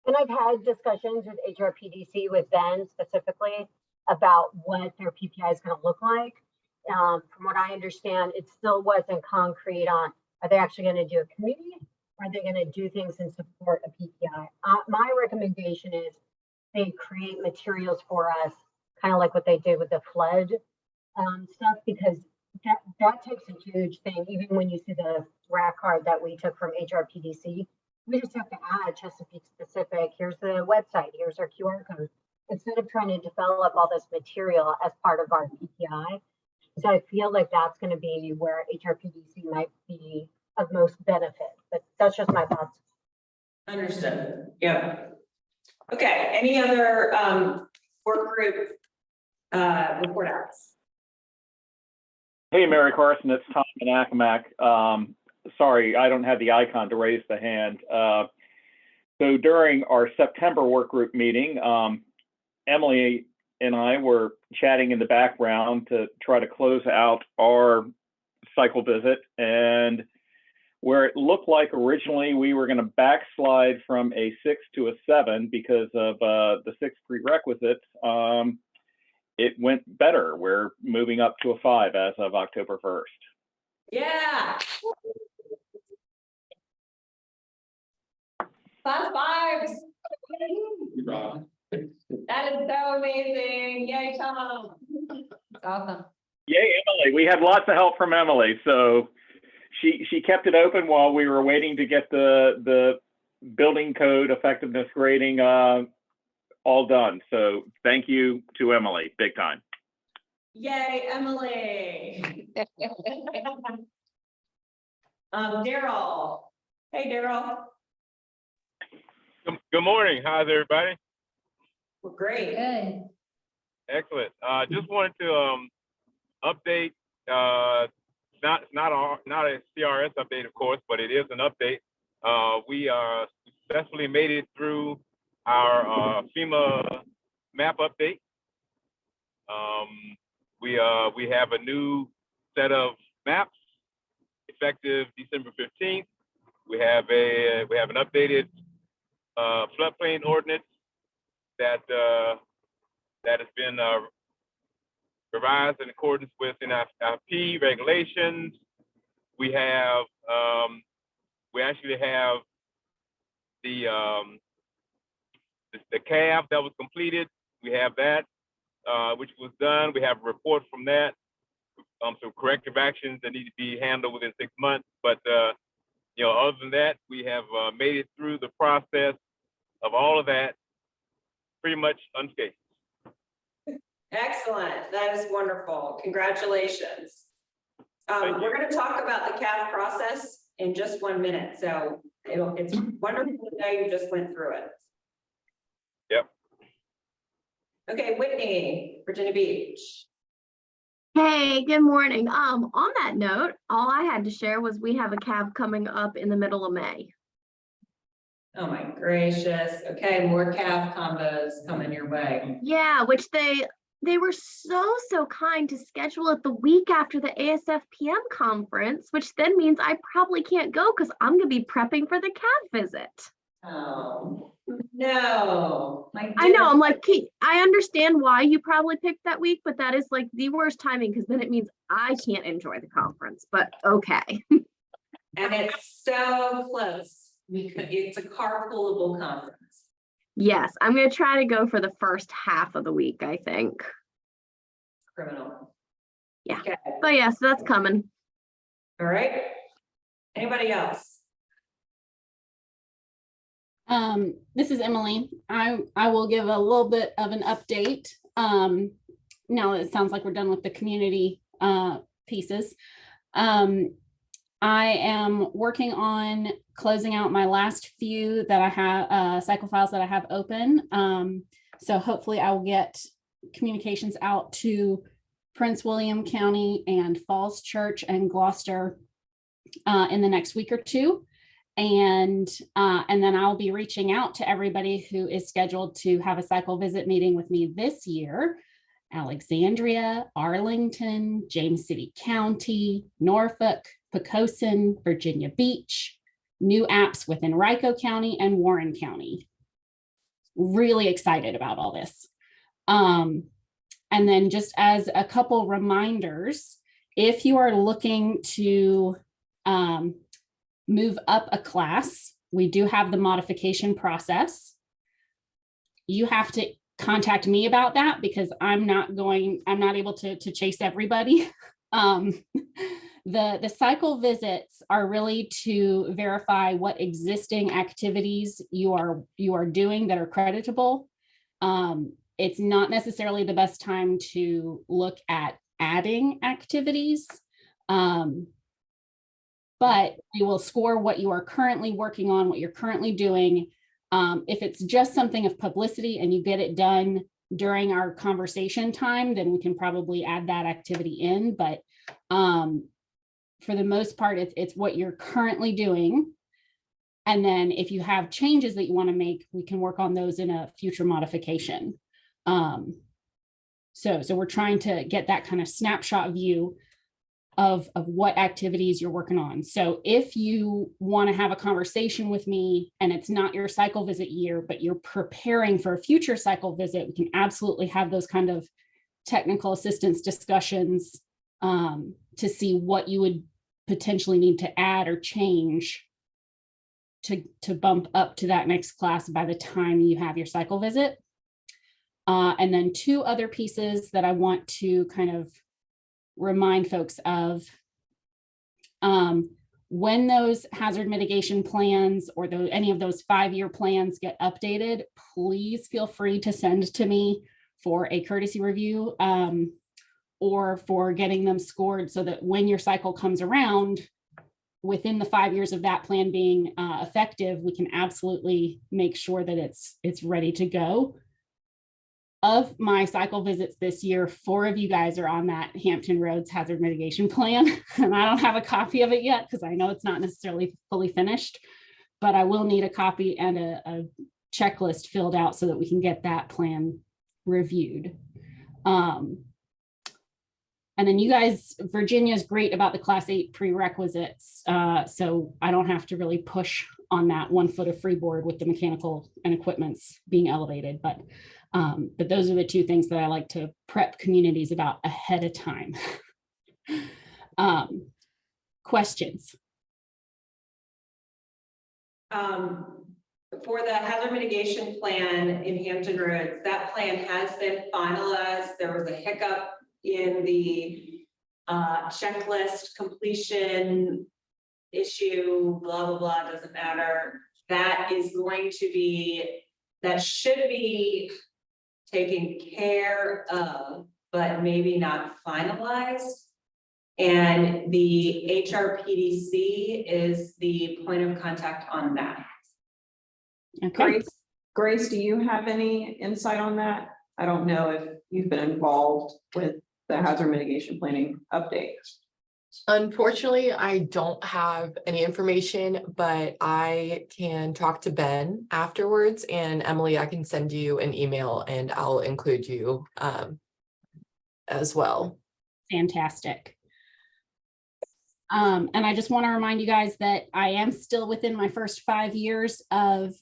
And I've had discussions with HRPDC with Ben specifically about what their PPI is going to look like. From what I understand, it still wasn't concrete on, are they actually going to do a committee? Are they going to do things in support of PPI? My recommendation is they create materials for us, kind of like what they did with the flood stuff, because that takes a huge thing. Even when you see the rack card that we took from HRPDC, we just have to add Chesapeake specific. Here's the website. Here's our QR code. Instead of trying to develop all this material as part of our PPI. So I feel like that's going to be where HRPDC might be of most benefit. But that's just my thoughts. Understood. Yeah. Okay, any other work group report outs? Hey, Mary Carson, it's Tom in Accomack. Sorry, I don't have the icon to raise the hand. So during our September work group meeting, Emily and I were chatting in the background to try to close out our cycle visit, and where it looked like originally we were going to backslide from a 6 to a 7 because of the 6 prerequisites, it went better. We're moving up to a 5 as of October 1st. Yeah. Class 5s. That is so amazing. Yay, Tom. Awesome. Yay, Emily. We had lots of help from Emily. So she kept it open while we were waiting to get the building code effectiveness grading all done. So thank you to Emily, big time. Yay, Emily. Daryl. Hey, Daryl. Good morning. How's everybody? Well, great. Good. Excellent. Just wanted to update. Not a CRS update, of course, but it is an update. We successfully made it through our FEMA map update. We have a new set of maps effective December 15th. We have an updated floodplain ordinance that has been revised in accordance with NFIP regulations. We actually have the CAV that was completed. We have that, which was done. We have a report from that. Some corrective actions that need to be handled within 6 months. But other than that, we have made it through the process of all of that pretty much unscathed. Excellent. That is wonderful. Congratulations. We're going to talk about the CAD process in just 1 minute. So it's wonderful to know you just went through it. Yep. Okay, Whitney, Virginia Beach. Hey, good morning. On that note, all I had to share was we have a CAV coming up in the middle of May. Oh my gracious. Okay, more CAV combos coming your way. Yeah, which they were so kind to schedule it the week after the ASFPM conference, which then means I probably can't go because I'm gonna be prepping for the CAV visit. Oh no. I know, I'm like, I understand why you probably picked that week, but that is like the worst timing because then it means I can't enjoy the conference, but okay. And it's so close. It's a carpoolable conference. Yes, I'm gonna try to go for the first half of the week, I think. Criminal. Yeah, okay. But yeah, so that's coming. All right. Anybody else? This is Emily. I will give a little bit of an update. Now it sounds like we're done with the community pieces. I am working on closing out my last few that I have cycle files that I have open. So hopefully I will get communications out to Prince William County and Falls Church and Gloucester in the next week or two. And then I'll be reaching out to everybody who is scheduled to have a cycle visit meeting with me this year. Alexandria, Arlington, James City County, Norfolk, Poquoson, Virginia Beach, new apps within Rico County and Warren County. Really excited about all this. And then just as a couple reminders, if you are looking to move up a class, we do have the modification process. you have to contact me about that because I'm not able to chase everybody. The cycle visits are really to verify what existing activities you are doing that are creditable. It's not necessarily the best time to look at adding activities. But we will score what you are currently working on, what you're currently doing. If it's just something of publicity and you get it done during our conversation time, then we can probably add that activity in. But for the most part, it's what you're currently doing. And then if you have changes that you want to make, we can work on those in a future modification. So we're trying to get that kind of snapshot view of what activities you're working on. So if you want to have a conversation with me and it's not your cycle visit year, but you're preparing for a future cycle visit, we can absolutely have those kind of technical assistance discussions to see what you would potentially need to add or change to bump up to that next class by the time you have your cycle visit. And then two other pieces that I want to kind of remind folks of. When those hazard mitigation plans or any of those 5-year plans get updated, please feel free to send to me for a courtesy review or for getting them scored so that when your cycle comes around, within the 5 years of that plan being effective, we can absolutely make sure that it's ready to go. Of my cycle visits this year, 4 of you guys are on that Hampton Roads hazard mitigation plan. And I don't have a copy of it yet because I know it's not necessarily fully finished, but I will need a copy and a checklist filled out so that we can get that plan reviewed. And then you guys, Virginia's great about the Class 8 prerequisites. So I don't have to really push on that 1 foot of freeboard with the mechanical and equipment's being elevated. But those are the 2 things that I like to prep communities about ahead of time. Questions? For the hazard mitigation plan in Hampton Roads, that plan has been finalized. There was a hiccup in the checklist completion issue, blah, blah, blah, doesn't matter. That should be taken care of, but maybe not finalized. And the HRPDC is the point of contact on that. Okay. Grace, do you have any insight on that? I don't know if you've been involved with the hazard mitigation planning updates. Unfortunately, I don't have any information, but I can talk to Ben afterwards, and Emily, I can send you an email and I'll include you as well. Fantastic. And I just want to remind you guys that I am still within my first 5 years of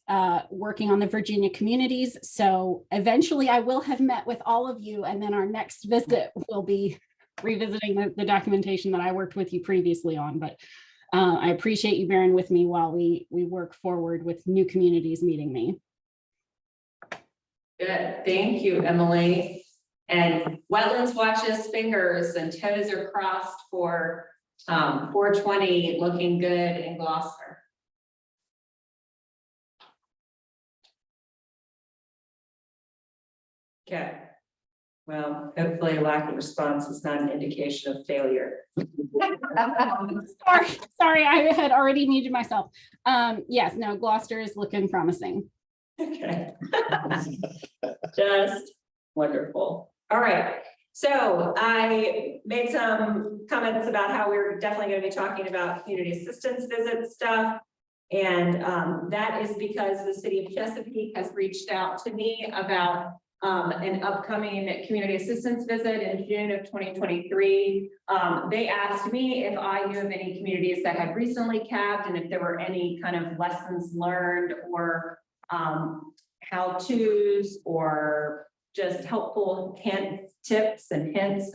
working on the Virginia communities. So eventually I will have met with all of you, and then our next visit will be revisiting the documentation that I worked with you previously on. But I appreciate you bearing with me while we work forward with new communities meeting me. Good, thank you, Emily. And Wetlands watches fingers and toes are crossed for 420 looking good in Gloucester. Okay. Well, hopefully a lack of response is not an indication of failure. Sorry, I had already muted myself. Yes, no, Gloucester is looking promising. Okay. Just wonderful. All right. So I made some comments about how we're definitely going to be talking about community assistance visit stuff. And that is because the city of Chesapeake has reached out to me about an upcoming community assistance visit in June of 2023. They asked me if I knew of any communities that had recently capped and if there were any kind of lessons learned or how-tos or just helpful hints, tips and hints.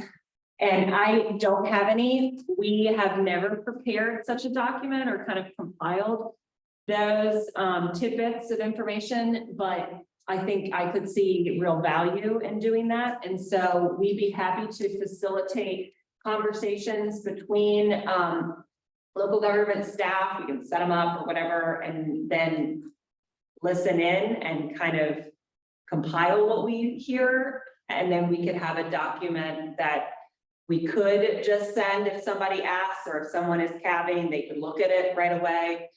And I don't have any. We have never prepared such a document or kind of compiled those tidbits of information, but I think I could see real value in doing that. And so we'd be happy to facilitate conversations between local government staff. We can set them up or whatever, and then listen in and kind of compile what we hear. And then we could have a document that we could just send if somebody asks, or if someone is cabbing, they could look at it right away.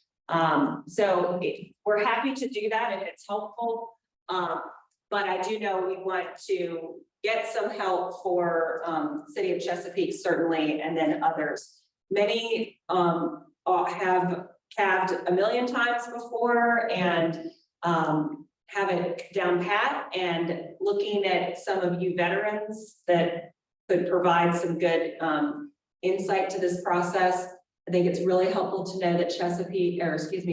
So we're happy to do that if it's helpful. But I do know we want to get some help for City of Chesapeake, certainly, and then others. Many have calved a million times before and have it down pat, and looking at some of you veterans that could provide some good insight to this process. I think it's really helpful to know that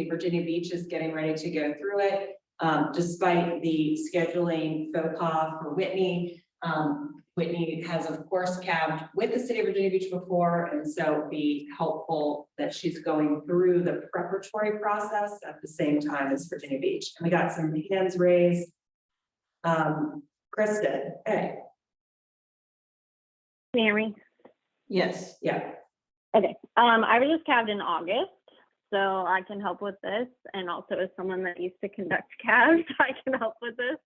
Virginia Beach is getting ready to go through it. Despite the scheduling faux pas for Whitney. Whitney has, of course, calved with the City of Virginia Beach before, and so it'd be helpful that she's going through the preparatory process at the same time as Virginia Beach. And we got some hands raised. Kristen, hey. Can you hear me? Yes. Yeah. Okay. I was just calved in August, so I can help with this. And also as someone that used to conduct calves, I can help with this.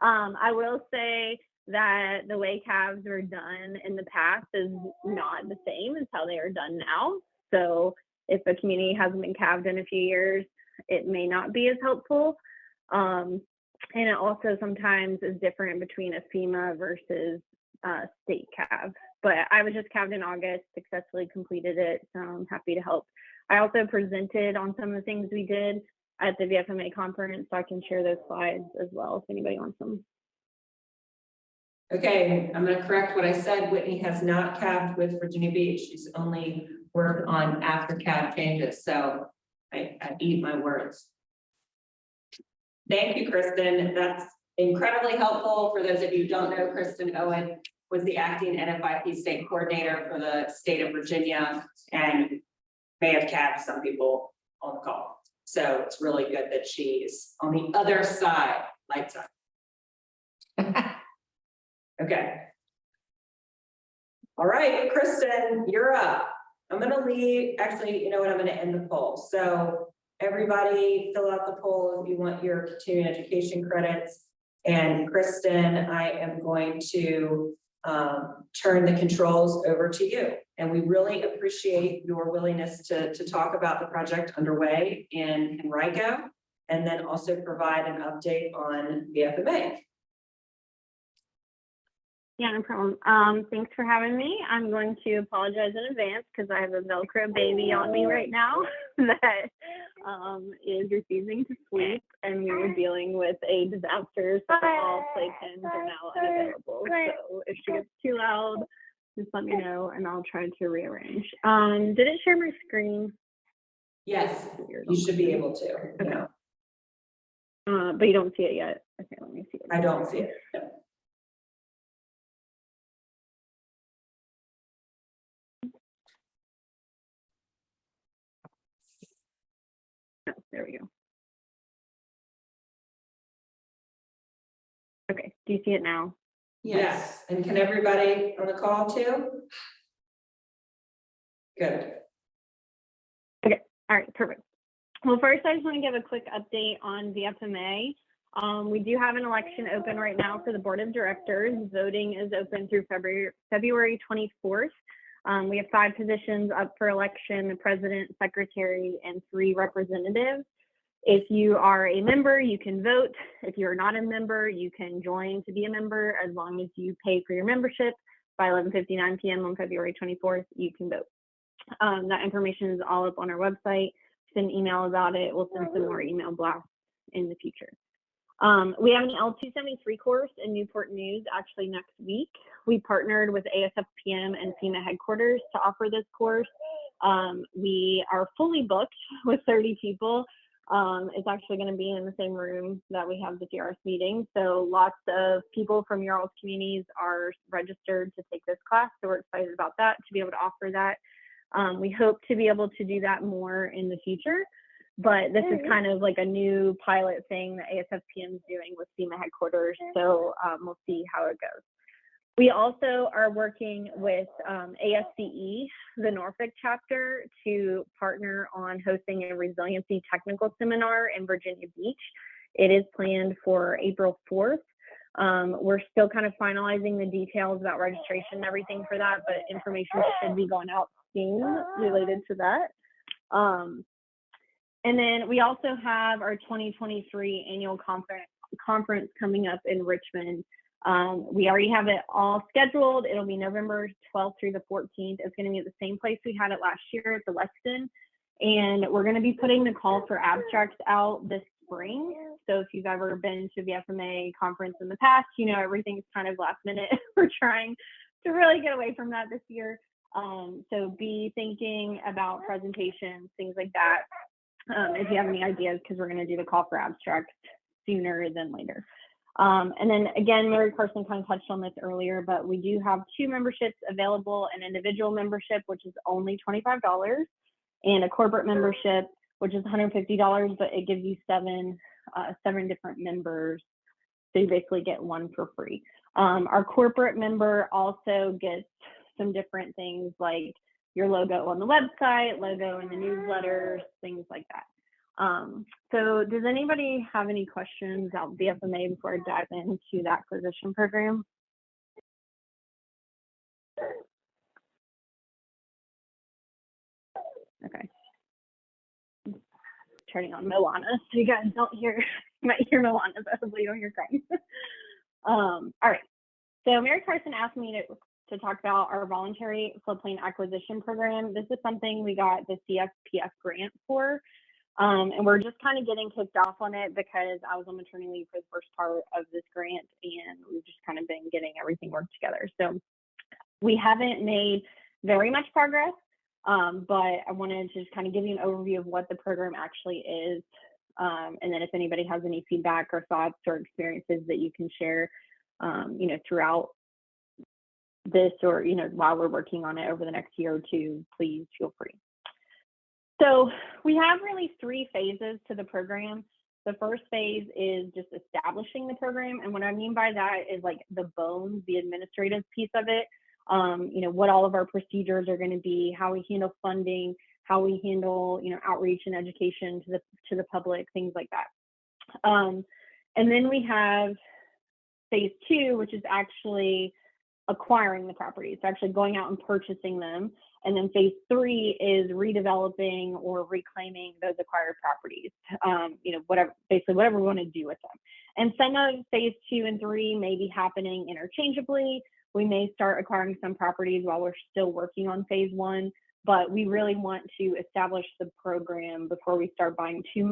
I will say that the way calves were done in the past is not the same as how they are done now. So if a community hasn't been calved in a few years, it may not be as helpful. And it also sometimes is different between a FEMA versus state calve. But I was just calved in August, successfully completed it, so I'm happy to help. I also presented on some of the things we did at the VFMA conference, so I can share those slides as well if anybody wants them. Okay, I'm gonna correct what I said. Whitney has not calved with Virginia Beach. She's only worked on after calf changes, so I eat my words. Thank you, Kristen. That's incredibly helpful. For those of you who don't know, Kristen Owen was the acting NFIP state coordinator for the state of Virginia and may have calved some people on the call. So it's really good that she's on the other side, lifetime. Okay. All right, Kristen, you're up. I'm gonna leave, actually, you know what, I'm gonna end the poll. So everybody fill out the poll if you want your continuing education credits. And Kristen, I am going to turn the controls over to you. And we really appreciate your willingness to talk about the project underway in Henrico, and then also provide an update on VFMA. Yeah, no problem. Thanks for having me. I'm going to apologize in advance because I have a Velcro baby on me right now that is refusing to sleep, and we were dealing with a disaster, so all playpens are now unavailable. So if she gets too loud, just let me know and I'll try to rearrange. Did it share my screen? Yes, you should be able to. Okay. But you don't see it yet. Okay, let me see it. I don't see it. No. Oh, there we go. Okay, do you see it now? Yes, and can everybody on the call too? Good. Okay, all right, perfect. Well, first, I just want to give a quick update on VFMA. We do have an election open right now for the board of directors. Voting is open through February 24th. We have 5 positions up for election: the president, secretary, and 3 representatives. If you are a member, you can vote. If you're not a member, you can join to be a member. As long as you pay for your membership by 11:59 p.m. on February 24th, you can vote. That information is all up on our website. Send email about it. We'll send some more email blasts in the future. We have an L273 course in Newport News actually next week. We partnered with ASFPM and FEMA headquarters to offer this course. We are fully booked with 30 people. It's actually going to be in the same room that we have the CRS meeting. So lots of people from your all's communities are registered to take this class. So we're excited about that, to be able to offer that. We hope to be able to do that more in the future. But this is kind of like a new pilot thing that ASFPM is doing with FEMA headquarters. So we'll see how it goes. We also are working with ASCE, the Norfolk chapter, to partner on hosting a resiliency technical seminar in Virginia Beach. It is planned for April 4th. We're still kind of finalizing the details about registration and everything for that, but information should be going out soon related to that. And then we also have our 2023 annual conference coming up in Richmond. We already have it all scheduled. It'll be November 12th through the 14th. It's going to be at the same place we had it last year at the Lexington. And we're going to be putting the call for abstracts out this spring. So if you've ever been to the FMA conference in the past, you know, everything's kind of last minute. We're trying to really get away from that this year. So be thinking about presentations, things like that. If you have any ideas, because we're going to do the call for abstracts sooner than later. And then again, Mary Carson kind of touched on this earlier, but we do have 2 memberships available: an individual membership, which is only $25, and a corporate membership, which is $150, but it gives you 7 different members. So you basically get 1 for free. Our corporate member also gets some different things like your logo on the website, logo in the newsletters, things like that. So does anybody have any questions about the FMA before I dive into the acquisition program? Okay. Turning on Moana so you guys don't hear, you might hear Moana, but hopefully you don't hear crying. All right. So Mary Carson asked me to talk about our voluntary floodplain acquisition program. This is something we got the CFPF grant for. And we're just kind of getting kicked off on it because I was on maternity leave for the first part of this grant, and we've just kind of been getting everything worked together. So we haven't made very much progress, but I wanted to just kind of give you an overview of what the program actually is. And then if anybody has any feedback or thoughts or experiences that you can share, you know, throughout this, or, you know, while we're working on it over the next year or two, please feel free. So we have really 3 phases to the program. The first phase is just establishing the program. And what I mean by that is like the bones, the administrative piece of it, you know, what all of our procedures are going to be, how we handle funding, how we handle, you know, outreach and education to the public, things like that. And then we have phase 2, which is actually acquiring the properties, so actually going out and purchasing them. And then phase 3 is redeveloping or reclaiming those acquired properties, you know, basically whatever we want to do with them. And some of phase 2 and 3 may be happening interchangeably. We may start acquiring some properties while we're still working on phase 1, but we really want to establish the program before we start buying too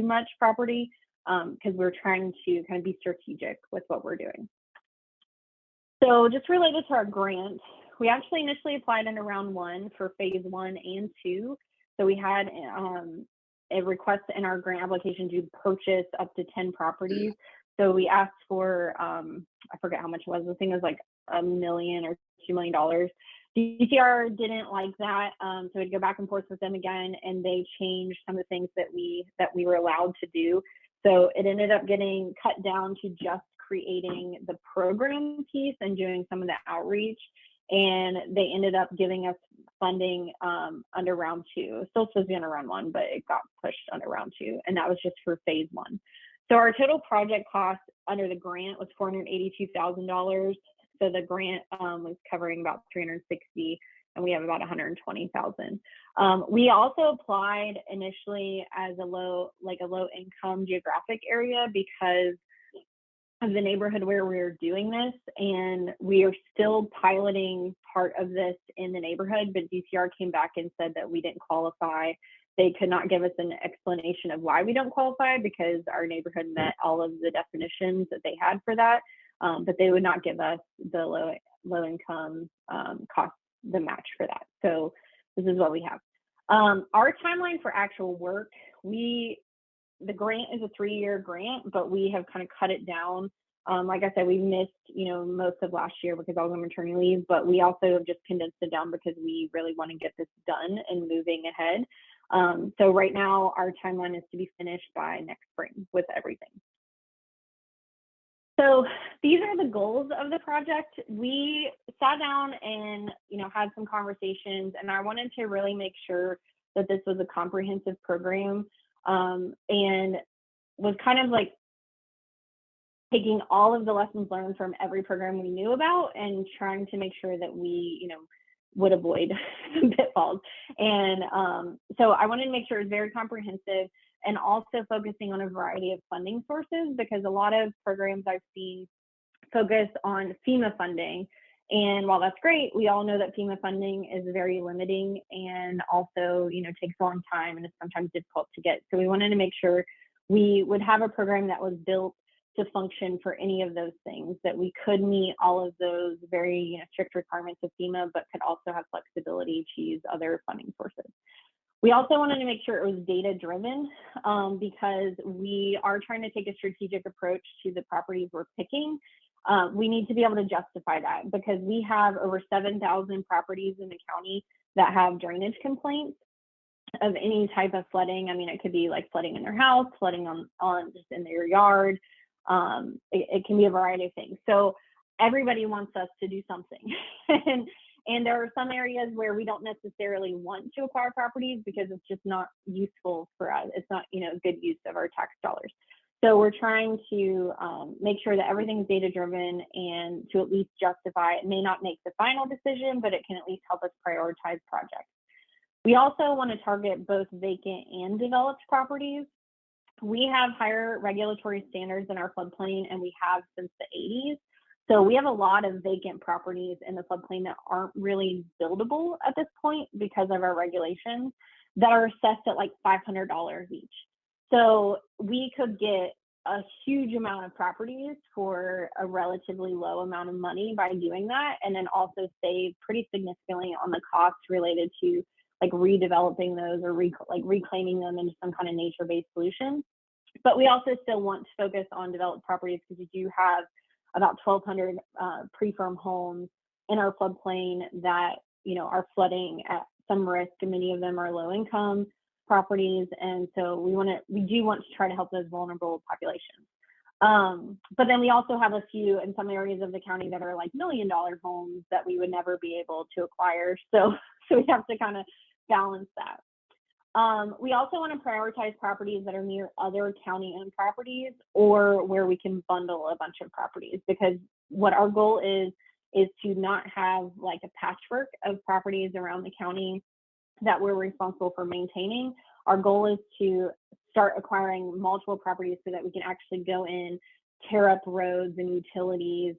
much property, because we're trying to kind of be strategic with what we're doing. So just related to our grant, we actually initially applied under round 1 for phase 1 and 2. So we had a request in our grant application to purchase up to 10 properties. So we asked for, I forget how much it was. The thing was like $1 million or $2 million. DCR didn't like that, so we'd go back and forth with them again, and they changed some of the things that we were allowed to do. So it ended up getting cut down to just creating the program piece and doing some of the outreach. And they ended up giving us funding under round 2. It was still supposed to be under round 1, but it got pushed under round 2. And that was just for phase 1. So our total project cost under the grant was $482,000. So the grant was covering about $360,000, and we have about $120,000. We also applied initially as a low income geographic area because of the neighborhood where we're doing this, and we are still piloting part of this in the neighborhood, but DCR came back and said that we didn't qualify. They could not give us an explanation of why we don't qualify because our neighborhood met all of the definitions that they had for that, but they would not give us the low income cost, the match for that. So this is what we have. Our timeline for actual work, the grant is a 3-year grant, but we have kind of cut it down. Like I said, we missed, you know, most of last year because I was on maternity leave, but we also have just condensed it down because we really want to get this done and moving ahead. So right now our timeline is to be finished by next spring with everything. So these are the goals of the project. We sat down and, had some conversations, and I wanted to really make sure that this was a comprehensive program, and was kind of like taking all of the lessons learned from every program we knew about and trying to make sure that we, would avoid some pitfalls. And so I wanted to make sure it was very comprehensive, and also focusing on a variety of funding sources, because a lot of programs I've seen focus on FEMA funding. And while that's great, we all know that FEMA funding is very limiting and also, takes a long time and is sometimes difficult to get. So we wanted to make sure we would have a program that was built to function for any of those things, that we could meet all of those very strict requirements of FEMA, but could also have flexibility to use other funding sources. We also wanted to make sure it was data driven, because we are trying to take a strategic approach to the properties we're picking. We need to be able to justify that, because we have over 7,000 properties in the county that have drainage complaints of any type of flooding. I mean, it could be like flooding in their house, flooding on just in their yard. It can be a variety of things. So everybody wants us to do something. And there are some areas where we don't necessarily want to acquire properties because it's just not useful for us. It's not, good use of our tax dollars. So we're trying to make sure that everything's data driven, and to at least justify. It may not make the final decision, but it can at least help us prioritize projects. We also want to target both vacant and developed properties. We have higher regulatory standards in our floodplain, and we have since the 80s. So we have a lot of vacant properties in the floodplain that aren't really buildable at this point because of our regulations, that are assessed at like $500 each. So we could get a huge amount of properties for a relatively low amount of money by doing that, and then also save pretty significantly on the costs related to like redeveloping those or reclaiming them into some kind of nature-based solution. But we also still want to focus on developed properties, because we do have about 1,200 pre-firm homes in our floodplain that are flooding at some risk, and many of them are low-income properties. And so we do want to try to help those vulnerable populations. But then we also have a few in some areas of the county that are like $1 million homes that we would never be able to acquire. So we have to kind of balance that. We also want to prioritize properties that are near other county-owned properties, or where we can bundle a bunch of properties, because what our goal is to not have like a patchwork of properties around the county that we're responsible for maintaining. Our goal is to start acquiring multiple properties so that we can actually go in, tear up roads and utilities,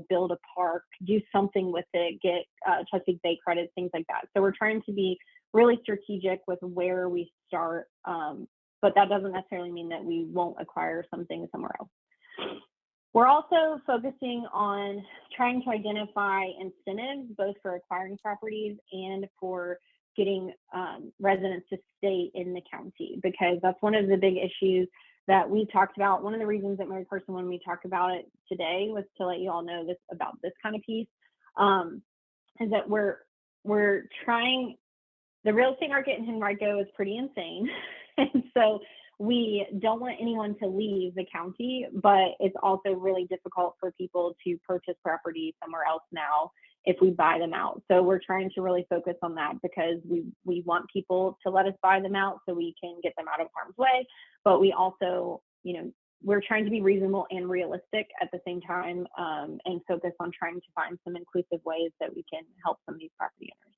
build a park, do something with it, get Chesapeake Bay credits, things like that. So we're trying to be really strategic with where we start, but that doesn't necessarily mean that we won't acquire something somewhere else. We're also focusing on trying to identify incentives, both for acquiring properties and for getting residents to stay in the county, because that's one of the big issues that we talked about. One of the reasons that Mary Carson wanted me to talk about it today was to let you all know this about this kind of piece, is that we're trying. The real estate market in Henrico is pretty insane. And so we don't want anyone to leave the county, but it's also really difficult for people to purchase property somewhere else now if we buy them out. So we're trying to really focus on that, because we want people to let us buy them out so we can get them out of harm's way. But we also, we're trying to be reasonable and realistic at the same time, and focus on trying to find some inclusive ways that we can help some of these property owners.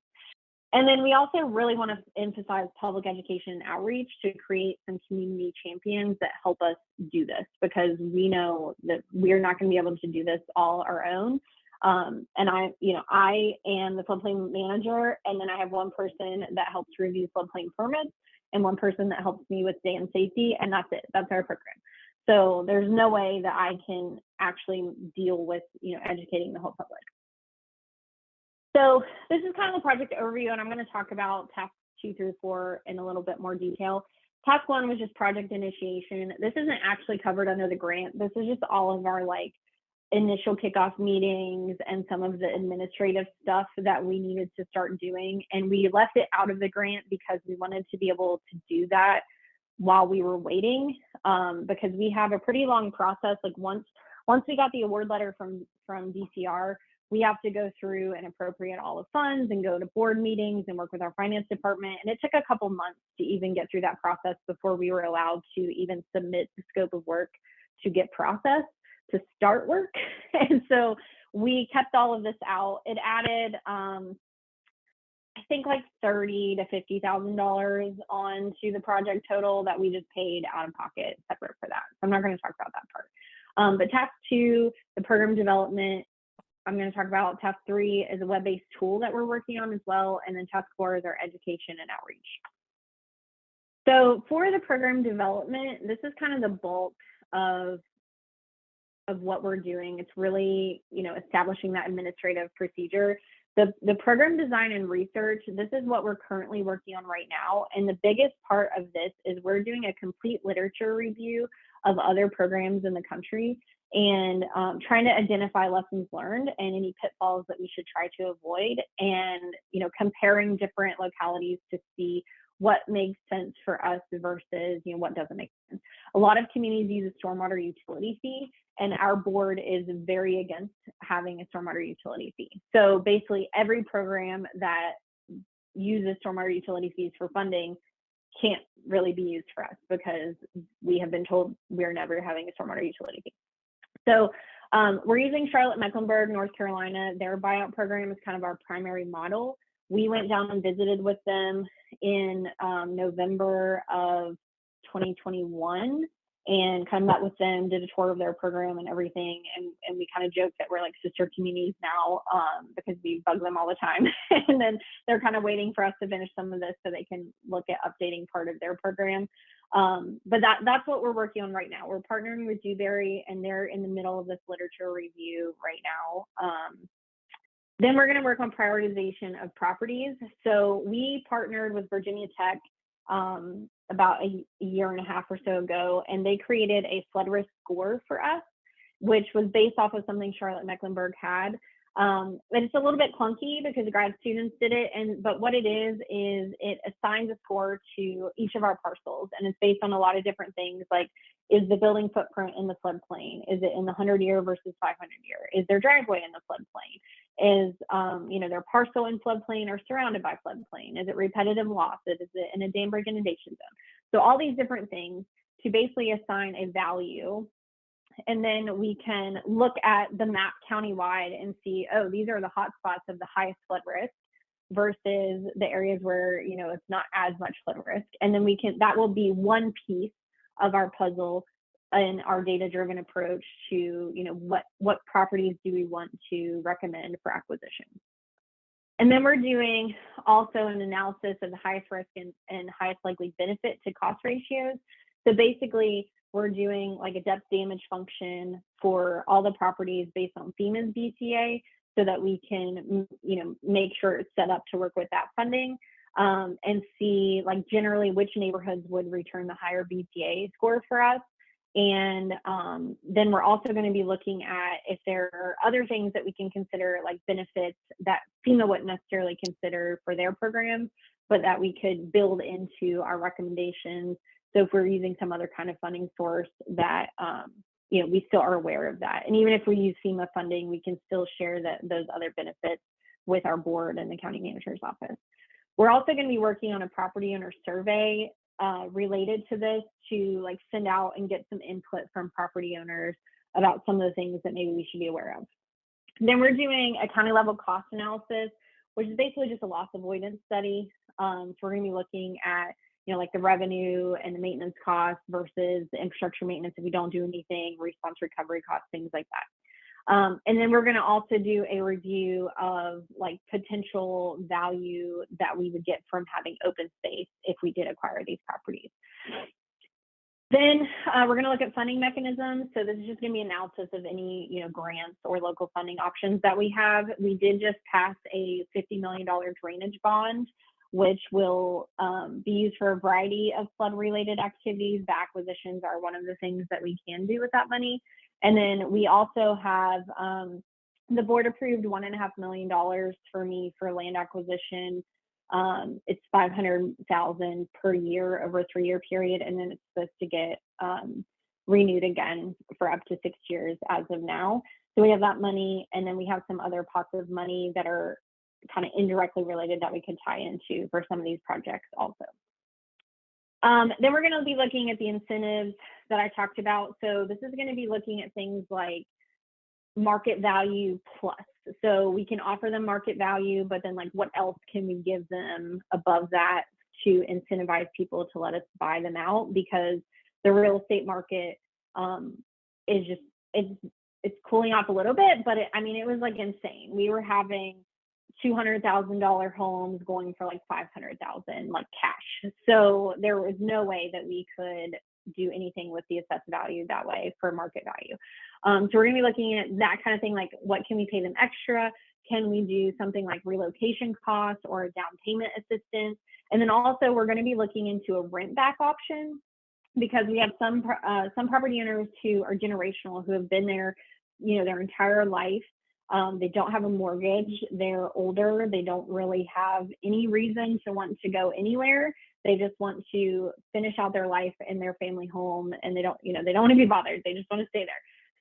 And then we also really want to emphasize public education and outreach to create some community champions that help us do this, because we know that we're not going to be able to do this all our own. And I am the floodplain manager, and then I have one person that helps review floodplain permits and one person that helps me with dam safety, and that's it. That's our program. So there's no way that I can actually deal with, educating the whole public. So this is kind of the project overview, and I'm going to talk about tasks 2 through 4 in a little bit more detail. Task 1 was just project initiation. This isn't actually covered under the grant. This is just all of our initial kickoff meetings and some of the administrative stuff that we needed to start doing. And we left it out of the grant because we wanted to be able to do that while we were waiting, because we have a pretty long process. Like once we got the award letter from DCR, we have to go through and appropriate all the funds and go to board meetings and work with our finance department. And it took a couple months to even get through that process before we were allowed to even submit the scope of work to get processed to start work. And so we kept all of this out. It added, I think like $30,000 to $50,000 onto the project total that we just paid out of pocket separate for that. So I'm not going to talk about that part. But task 2, the program development, I'm going to talk about. Task 3 is a web-based tool that we're working on as well. And then task 4 is our education and outreach. So for the program development, this is kind of the bulk of what we're doing. It's really, establishing that administrative procedure. The program design and research, this is what we're currently working on right now. And the biggest part of this is we're doing a complete literature review of other programs in the country and trying to identify lessons learned and any pitfalls that we should try to avoid, and comparing different localities to see what makes sense for us versus what doesn't make sense. A lot of communities use a stormwater utility fee, and our board is very against having a stormwater utility fee. So basically every program that uses stormwater utility fees for funding can't really be used for us because we have been told we're never having a stormwater utility fee. So we're using Charlotte-Mecklenburg, North Carolina. Their buyout program is kind of our primary model. We went down and visited with them in November of 2021 and kind of met with them, did a tour of their program and everything. And we kind of joked that we're like sister communities now because we bug them all the time. And then they're kind of waiting for us to finish some of this so they can look at updating part of their program. But that's what we're working on right now. We're partnering with Dewberry, and they're in the middle of this literature review right now. Then we're going to work on prioritization of properties. So we partnered with Virginia Tech about a year and a half or so ago, and they created a flood risk score for us, which was based off of something Charlotte-Mecklenburg had. But it's a little bit clunky because grad students did it, but what it is it assigns a score to each of our parcels, and it's based on a lot of different things, like is the building footprint in the floodplain? Is it in the 100-year versus 500-year? Is their driveway in the floodplain? Is their parcel in floodplain or surrounded by floodplain? Is it repetitive loss? Is it in a dam break inundation zone? So all these different things to basically assign a value. And then we can look at the map countywide and see, oh, these are the hot spots of the highest flood risk versus the areas where, it's not as much flood risk. And then that will be one piece of our puzzle in our data-driven approach to, what properties do we want to recommend for acquisition. And then we're doing also an analysis of the highest risk and highest likely benefit to cost ratios. So basically, we're doing like a depth damage function for all the properties based on FEMA's BCA so that we can, make sure it's set up to work with that funding and see like generally which neighborhoods would return the higher BCA score for us. And then we're also going to be looking at if there are other things that we can consider, like benefits that FEMA wouldn't necessarily consider for their programs, but that we could build into our recommendations. So if we're using some other kind of funding source that, we still are aware of that. And even if we use FEMA funding, we can still share those other benefits with our board and the county manager's office. We're also going to be working on a property owner survey related to this to like send out and get some input from property owners about some of the things that maybe we should be aware of. Then we're doing a county level cost analysis, which is basically just a loss avoidance study. So we're going to be looking at like the revenue and the maintenance costs versus the infrastructure maintenance if we don't do anything, response recovery costs, things like that. And then we're going to also do a review of like potential value that we would get from having open space if we did acquire these properties. Then we're going to look at funding mechanisms. So this is just going to be analysis of any grants or local funding options that we have. We did just pass a $50 million drainage bond, which will be used for a variety of flood-related activities. The acquisitions are one of the things that we can do with that money. And then we also have, the board approved $1.5 million for me for land acquisition. It's 500,000 per year over a 3-year period, and then it's supposed to get renewed again for up to 6 years as of now. So we have that money, and then we have some other pots of money that are kind of indirectly related that we could tie into for some of these projects also. Then we're going to be looking at the incentives that I talked about. So this is going to be looking at things like market value plus. So we can offer them market value, but then like what else can we give them above that to incentivize people to let us buy them out? Because the real estate market is just, it's cooling off a little bit, but I mean, it was like insane. We were having $200,000 homes going for like 500,000 like cash. So there was no way that we could do anything with the assessed value that way for market value. So we're gonna be looking at that kind of thing, like what can we pay them extra? Can we do something like relocation costs or a down payment assistance? And then also we're gonna be looking into a rent back option, because we have some property owners who are generational, who have been there, you know, their entire life. They don't have a mortgage, they're older, they don't really have any reason to want to go anywhere. They just want to finish out their life in their family home, and they don't, you know, they don't want to be bothered. They just want to stay there.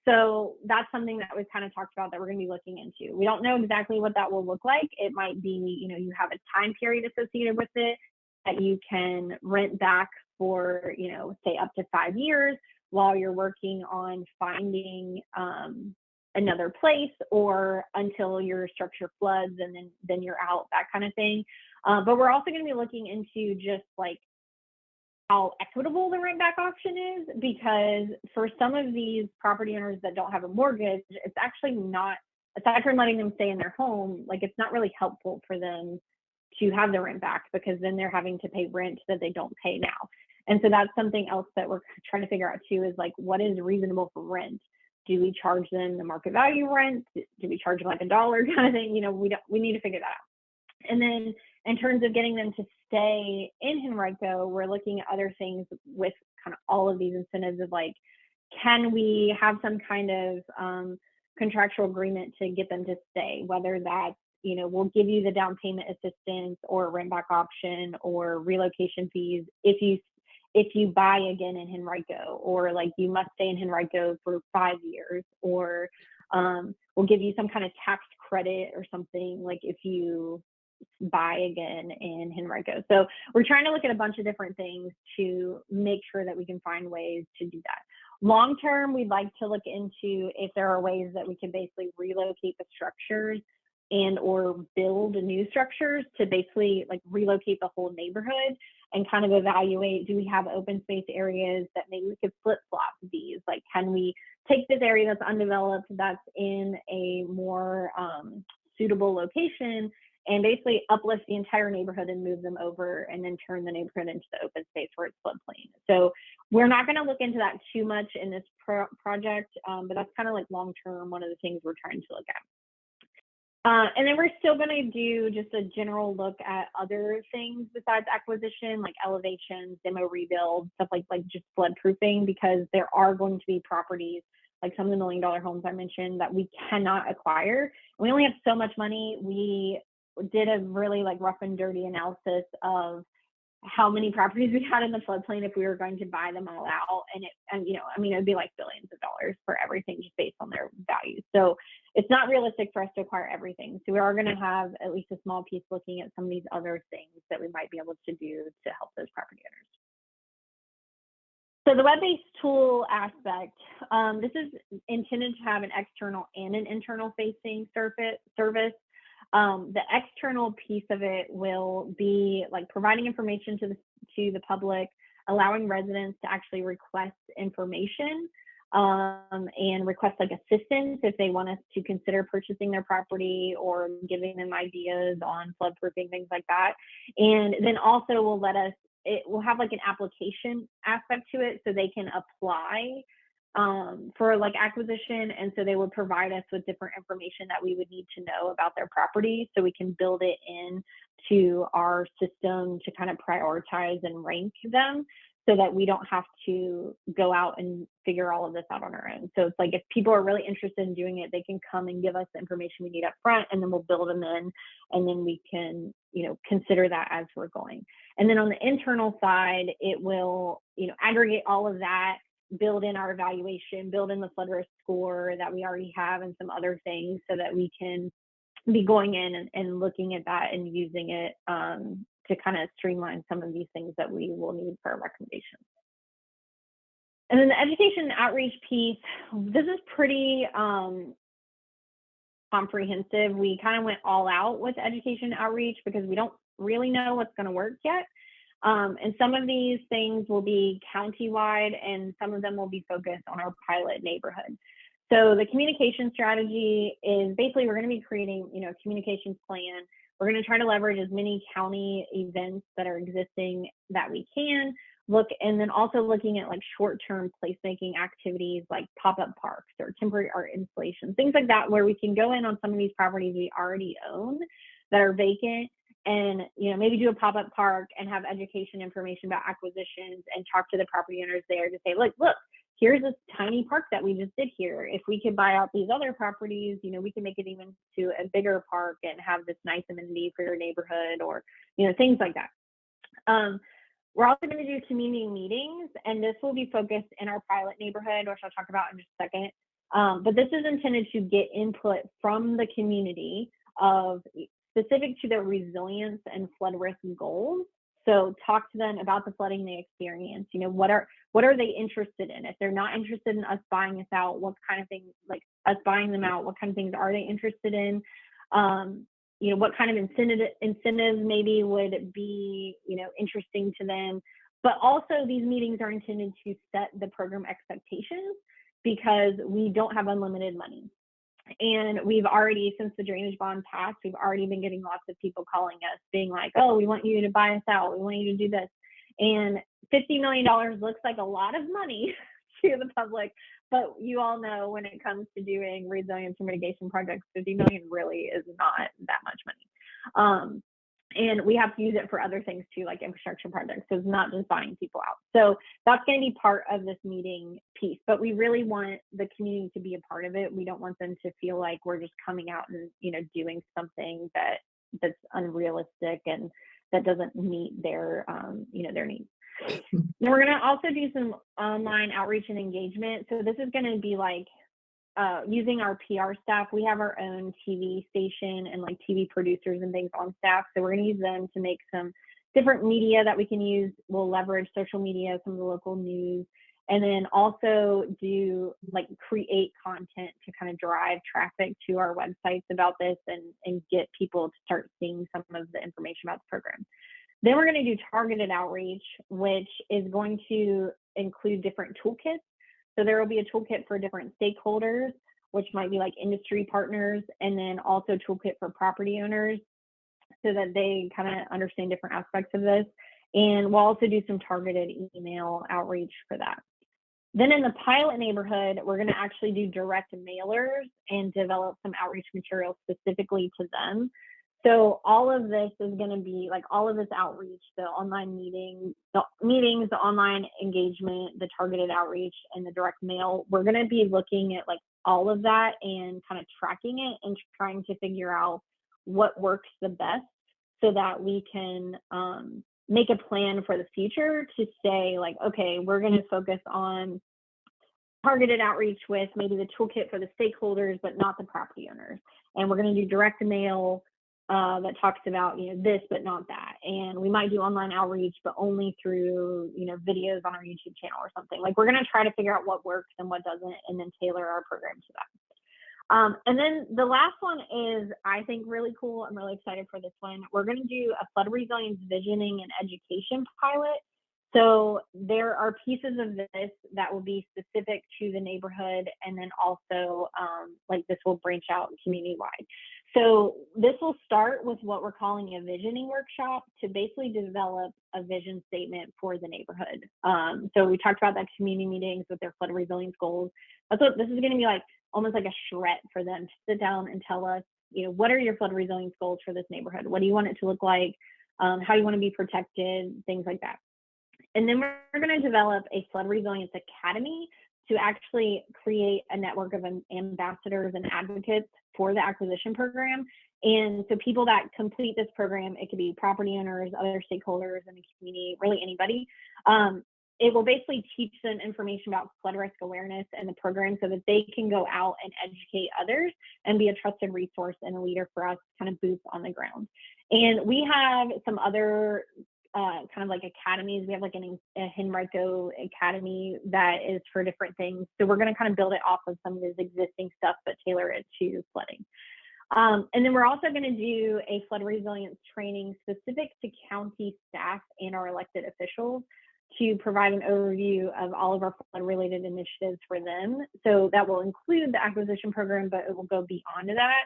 So that's something that was kind of talked about that we're going to be looking into. We don't know exactly what that will look like. It might be, you know, you have a time period associated with it that you can rent back for, you know, say up to 5 years while you're working on finding another place, or until your structure floods and then you're out, that kind of thing. But we're also going to be looking into just like how equitable the rent back option is, because for some of these property owners that don't have a mortgage, it's actually not, aside from letting them stay in their home, like it's not really helpful for them to have the rent back, because then they're having to pay rent that they don't pay now. And so that's something else that we're trying to figure out too, is like, what is reasonable for rent? Do we charge them the market value rent? Do we charge them like $1 kind of thing? You know, we need to figure that out. And then in terms of getting them to stay in Henrico, we're looking at other things with kind of all of these incentives of like, can we have some kind of contractual agreement to get them to stay, whether that's, you know, we'll give you the down payment assistance or rent back option or relocation fees if you buy again in Henrico, or like you must stay in Henrico for 5 years, or we'll give you some kind of tax credit or something like if you buy again in Henrico. So we're trying to look at a bunch of different things to make sure that we can find ways to do that. Long term, we'd like to look into if there are ways that we can basically relocate the structures and or build new structures to basically like relocate the whole neighborhood and kind of evaluate, do we have open space areas that maybe we could flip flop these? Like, can we take this area that's undeveloped, that's in a more suitable location, and basically uplift the entire neighborhood and move them over, and then turn the neighborhood into the open space where it's floodplain. So we're not going to look into that too much in this project, but that's kind of like long-term, one of the things we're trying to look at. And then we're still going to do just a general look at other things besides acquisition, like elevations, demo rebuild, stuff like just flood proofing, because there are going to be properties like some of the $1 million homes I mentioned that we cannot acquire. We only have so much money. We did a really like rough and dirty analysis of how many properties we had in the floodplain if we were going to buy them all out, and you know, I mean, it would be like billions of dollars for everything just based on their values. So it's not realistic for us to acquire everything. So we are going to have at least a small piece looking at some of these other things that we might be able to do to help those property owners. So the web-based tool aspect, this is intended to have an external and an internal facing service. The external piece of it will be like providing information to the public, allowing residents to actually request information and request like assistance if they want us to consider purchasing their property or giving them ideas on floodproofing, things like that. And then also it will have like an application aspect to it, so they can apply for like acquisition, and so they would provide us with different information that we would need to know about their property, so we can build it in to our system to kind of prioritize and rank them. so that we don't have to go out and figure all of this out on our own. So it's like, if people are really interested in doing it, they can come and give us the information we need up front, and then we'll build them in, and then we can, you know, consider that as we're going. And then on the internal side, it will, you know, aggregate all of that, build in our evaluation, build in the flood risk score that we already have, and some other things, so that we can be going in and looking at that and using it to kind of streamline some of these things that we will need for our recommendations. And then the education outreach piece, this is pretty comprehensive. We kind of went all out with education outreach because we don't really know what's going to work yet. And some of these things will be countywide, and some of them will be focused on our pilot neighborhood. So the communication strategy is basically, we're going to be creating, you know, a communications plan. We're going to try to leverage as many county events that are existing that we can look, and then also looking at like short-term placemaking activities like pop-up parks or temporary art installations, things like that, where we can go in on some of these properties we already own that are vacant, and, you know, maybe do a pop-up park and have education information about acquisitions, and talk to the property owners there to say, look, here's this tiny park that we just did here. If we could buy out these other properties, you know, we can make it even to a bigger park and have this nice amenity for your neighborhood, or, you know, things like that. We're also going to do community meetings, and this will be focused in our pilot neighborhood, which I'll talk about in just a second. But this is intended to get input from the community of specific to their resilience and flood risk goals. So talk to them about the flooding they experience. You know, what are they interested in? If they're not interested in us buying us out, what kind of things, like us buying them out, what kind of things are they interested in? You know, what kind of incentives maybe would be, you know, interesting to them. But also, these meetings are intended to set the program expectations, because we don't have unlimited money. And we've already, since the drainage bond passed, we've already been getting lots of people calling us being like, oh, we want you to buy us out. We want you to do this. And $50 million looks like a lot of money to the public, but you all know when it comes to doing resilience and mitigation projects, 50 million really is not that much money. And we have to use it for other things too, like infrastructure projects. So it's not just buying people out. So that's going to be part of this meeting piece, but we really want the community to be a part of it. We don't want them to feel like we're just coming out and, you know, doing something that's unrealistic and that doesn't meet their, you know, their needs. Then we're going to also do some online outreach and engagement. So this is going to be like using our PR staff. We have our own TV station and like TV producers and things on staff. So we're going to use them to make some different media that we can use. We'll leverage social media, some of the local news, and then also do like create content to kind of drive traffic to our websites about this and get people to start seeing some of the information about the program. Then we're going to do targeted outreach, which is going to include different toolkits. So there will be a toolkit for different stakeholders, which might be like industry partners, and then also a toolkit for property owners so that they kind of understand different aspects of this. And we'll also do some targeted email outreach for that. Then in the pilot neighborhood, we're going to actually do direct mailers and develop some outreach materials specifically to them. So all of this is going to be like all of this outreach, the online meetings, the online engagement, the targeted outreach, and the direct mail. We're going to be looking at like all of that and kind of tracking it and trying to figure out what works the best so that we can make a plan for the future to say like, okay, we're going to focus on targeted outreach with maybe the toolkit for the stakeholders, but not the property owners. And we're going to do direct mail that talks about, you know, this, but not that. And we might do online outreach, but only through, you know, videos on our YouTube channel or something. Like we're going to try to figure out what works and what doesn't, and then tailor our program to that. And then the last one is, I think, really cool. I'm really excited for this one. We're going to do a flood resilience visioning and education pilot. So there are pieces of this that will be specific to the neighborhood, and then also like this will branch out community-wide. So this will start with what we're calling a visioning workshop to basically develop a vision statement for the neighborhood. So we talked about that community meetings with their flood resilience goals. That's what this is going to be like, almost like a charrette for them to sit down and tell us, you know, what are your flood resilience goals for this neighborhood? What do you want it to look like? How do you want to be protected? Things like that. And then we're going to develop a flood resilience academy to actually create a network of ambassadors and advocates for the acquisition program. And so people that complete this program, it could be property owners, other stakeholders in the community, really anybody. It will basically teach them information about flood risk awareness and the program so that they can go out and educate others and be a trusted resource and a leader for us, kind of boots on the ground. And we have some other kind of like academies. We have like a Henrico Academy that is for different things. So we're going to kind of build it off of some of this existing stuff, but tailor it to flooding. And then we're also going to do a flood resilience training specific to county staff and our elected officials to provide an overview of all of our flood related initiatives for them. So that will include the acquisition program, but it will go beyond that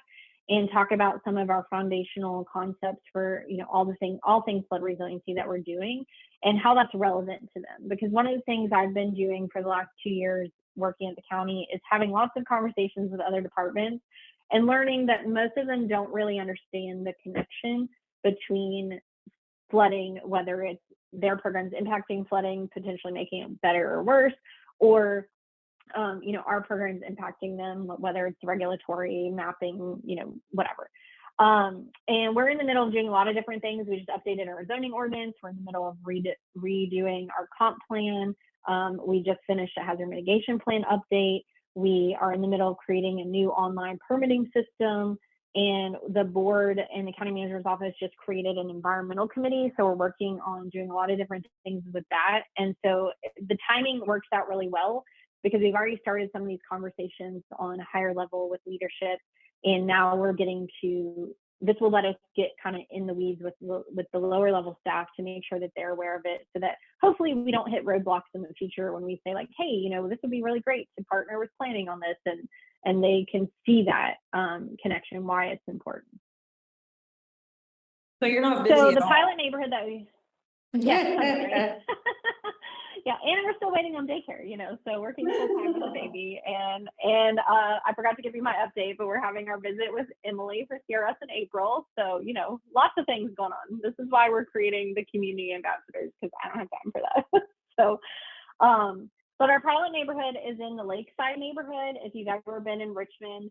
and talk about some of our foundational concepts for, you know, all things flood resiliency that we're doing and how that's relevant to them. Because one of the things I've been doing for the last 2 years working at the county is having lots of conversations with other departments and learning that most of them don't really understand the connection between flooding, whether it's their programs impacting flooding, potentially making it better or worse, or you know, our programs impacting them, whether it's regulatory, mapping, you know, whatever. And we're in the middle of doing a lot of different things. We just updated our zoning ordinance. We're in the middle of redoing our comp plan. We just finished a hazard mitigation plan update. We are in the middle of creating a new online permitting system. And the board and the county manager's office just created an environmental committee. So we're working on doing a lot of different things with that. And so the timing works out really well because we've already started some of these conversations on a higher level with leadership. And now we're getting to, this will let us get kind of in the weeds with the lower level staff to make sure that they're aware of it so that hopefully we don't hit roadblocks in the future when we say like, hey, you know, this would be really great to partner with planning on this, and they can see that connection, why it's important. So you're not busy So at the all. pilot neighborhood that we, yeah, yeah, and we're still waiting on daycare, you know, so working full time with the baby. And I forgot to give you my update, but we're having our visit with Emily for CRS in April. So, you know, lots of things going on. This is why we're creating the community ambassadors, because I don't have time for that. So, but our pilot neighborhood is in the Lakeside neighborhood. If you've ever been in Richmond,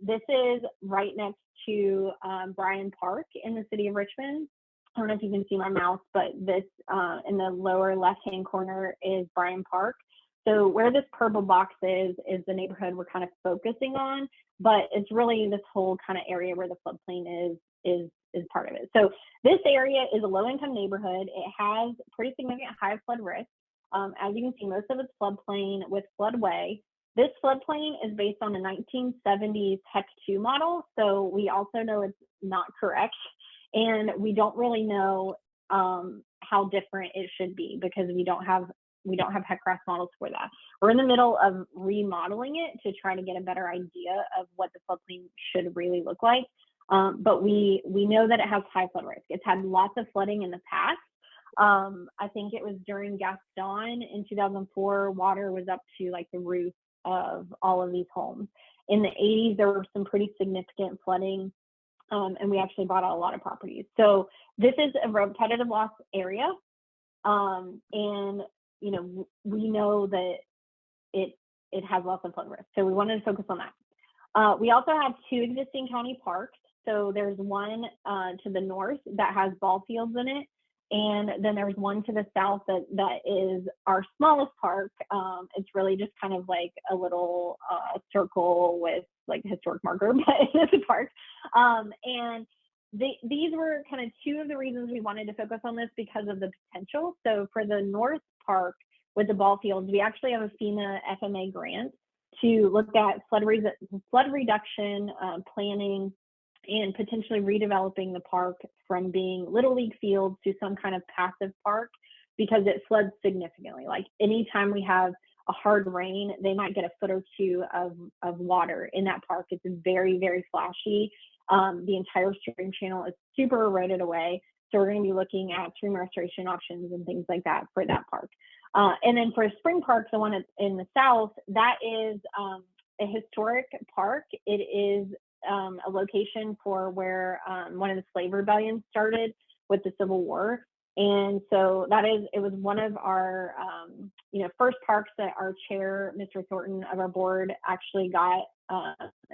this is right next to Bryan Park in the city of Richmond. I don't know if you can see my mouse, but this in the lower left-hand corner is Bryan Park. So where this purple box is the neighborhood we're kind of focusing on, but it's really this whole kind of area where the floodplain is part of it. So this area is a low-income neighborhood. It has pretty significant high flood risk. As you can see, most of it's floodplain with floodway. This floodplain is based on the 1970s HEC 2 model, so we also know it's not correct. And we don't really know how different it should be because we don't have HEC-RAS models for that. We're in the middle of remodeling it to try to get a better idea of what the floodplain should really look like. But we know that it has high flood risk. It's had lots of flooding in the past. I think it was during Gaston in 2004, water was up to like the roof of all of these homes. In the 80s, there were some pretty significant flooding. And we actually bought out a lot of properties. So this is a repetitive loss area. And, you know, we know that it has lots of flood risk. So we wanted to focus on that. We also have 2 existing county parks. So there's one to the north that has ball fields in it. And then there's one to the south that is our smallest park. It's really just kind of like a little circle with like a historic marker, but it's a park. And these were kind of 2 of the reasons we wanted to focus on this because of the potential. So for the North Park with the ball fields, we actually have a FEMA FMA grant to look at flood reduction planning and potentially redeveloping the park from being Little League fields to some kind of passive park because it floods significantly. Like anytime we have a hard rain, they might get a foot or 2 of water in that park. It's very, very flashy. The entire stream channel is super eroded away. So we're going to be looking at stream restoration options and things like that for that park. And then for Spring Park, the one in the south, that is a historic park. It is a location for where one of the slave rebellions started with the Civil War. And so it was one of our, first parks that our chair, Mr. Thornton of our board, actually got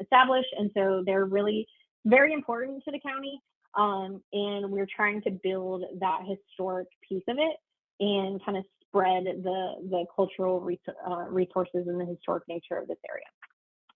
established. And so they're really very important to the county. And we're trying to build that historic piece of it and kind of spread the cultural resources and the historic nature of this area.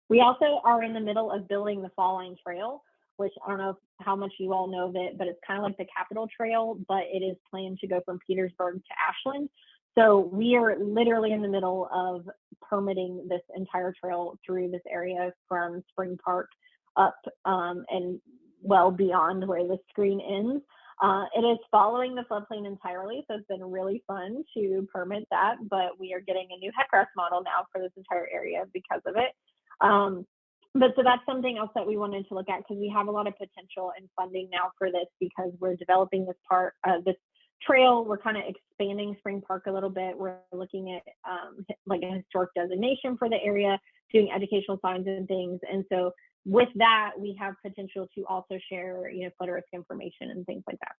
We also are in the middle of building the Fall Line Trail, which I don't know how much you all know of it, but it's kind of like the Capitol Trail, but it is planned to go from Petersburg to Ashland. So we are literally in the middle of permitting this entire trail through this area from Spring Park up and well beyond where the screen ends. It is following the floodplain entirely, so it's been really fun to permit that, but we are getting a new HECRES model now for this entire area because of it. But so that's something else that we wanted to look at, because we have a lot of potential and funding now for this, because we're developing this trail. We're kind of expanding Spring Park a little bit. We're looking at like a historic designation for the area, doing educational signs and things. And so with that, we have potential to also share, flood risk information and things like that.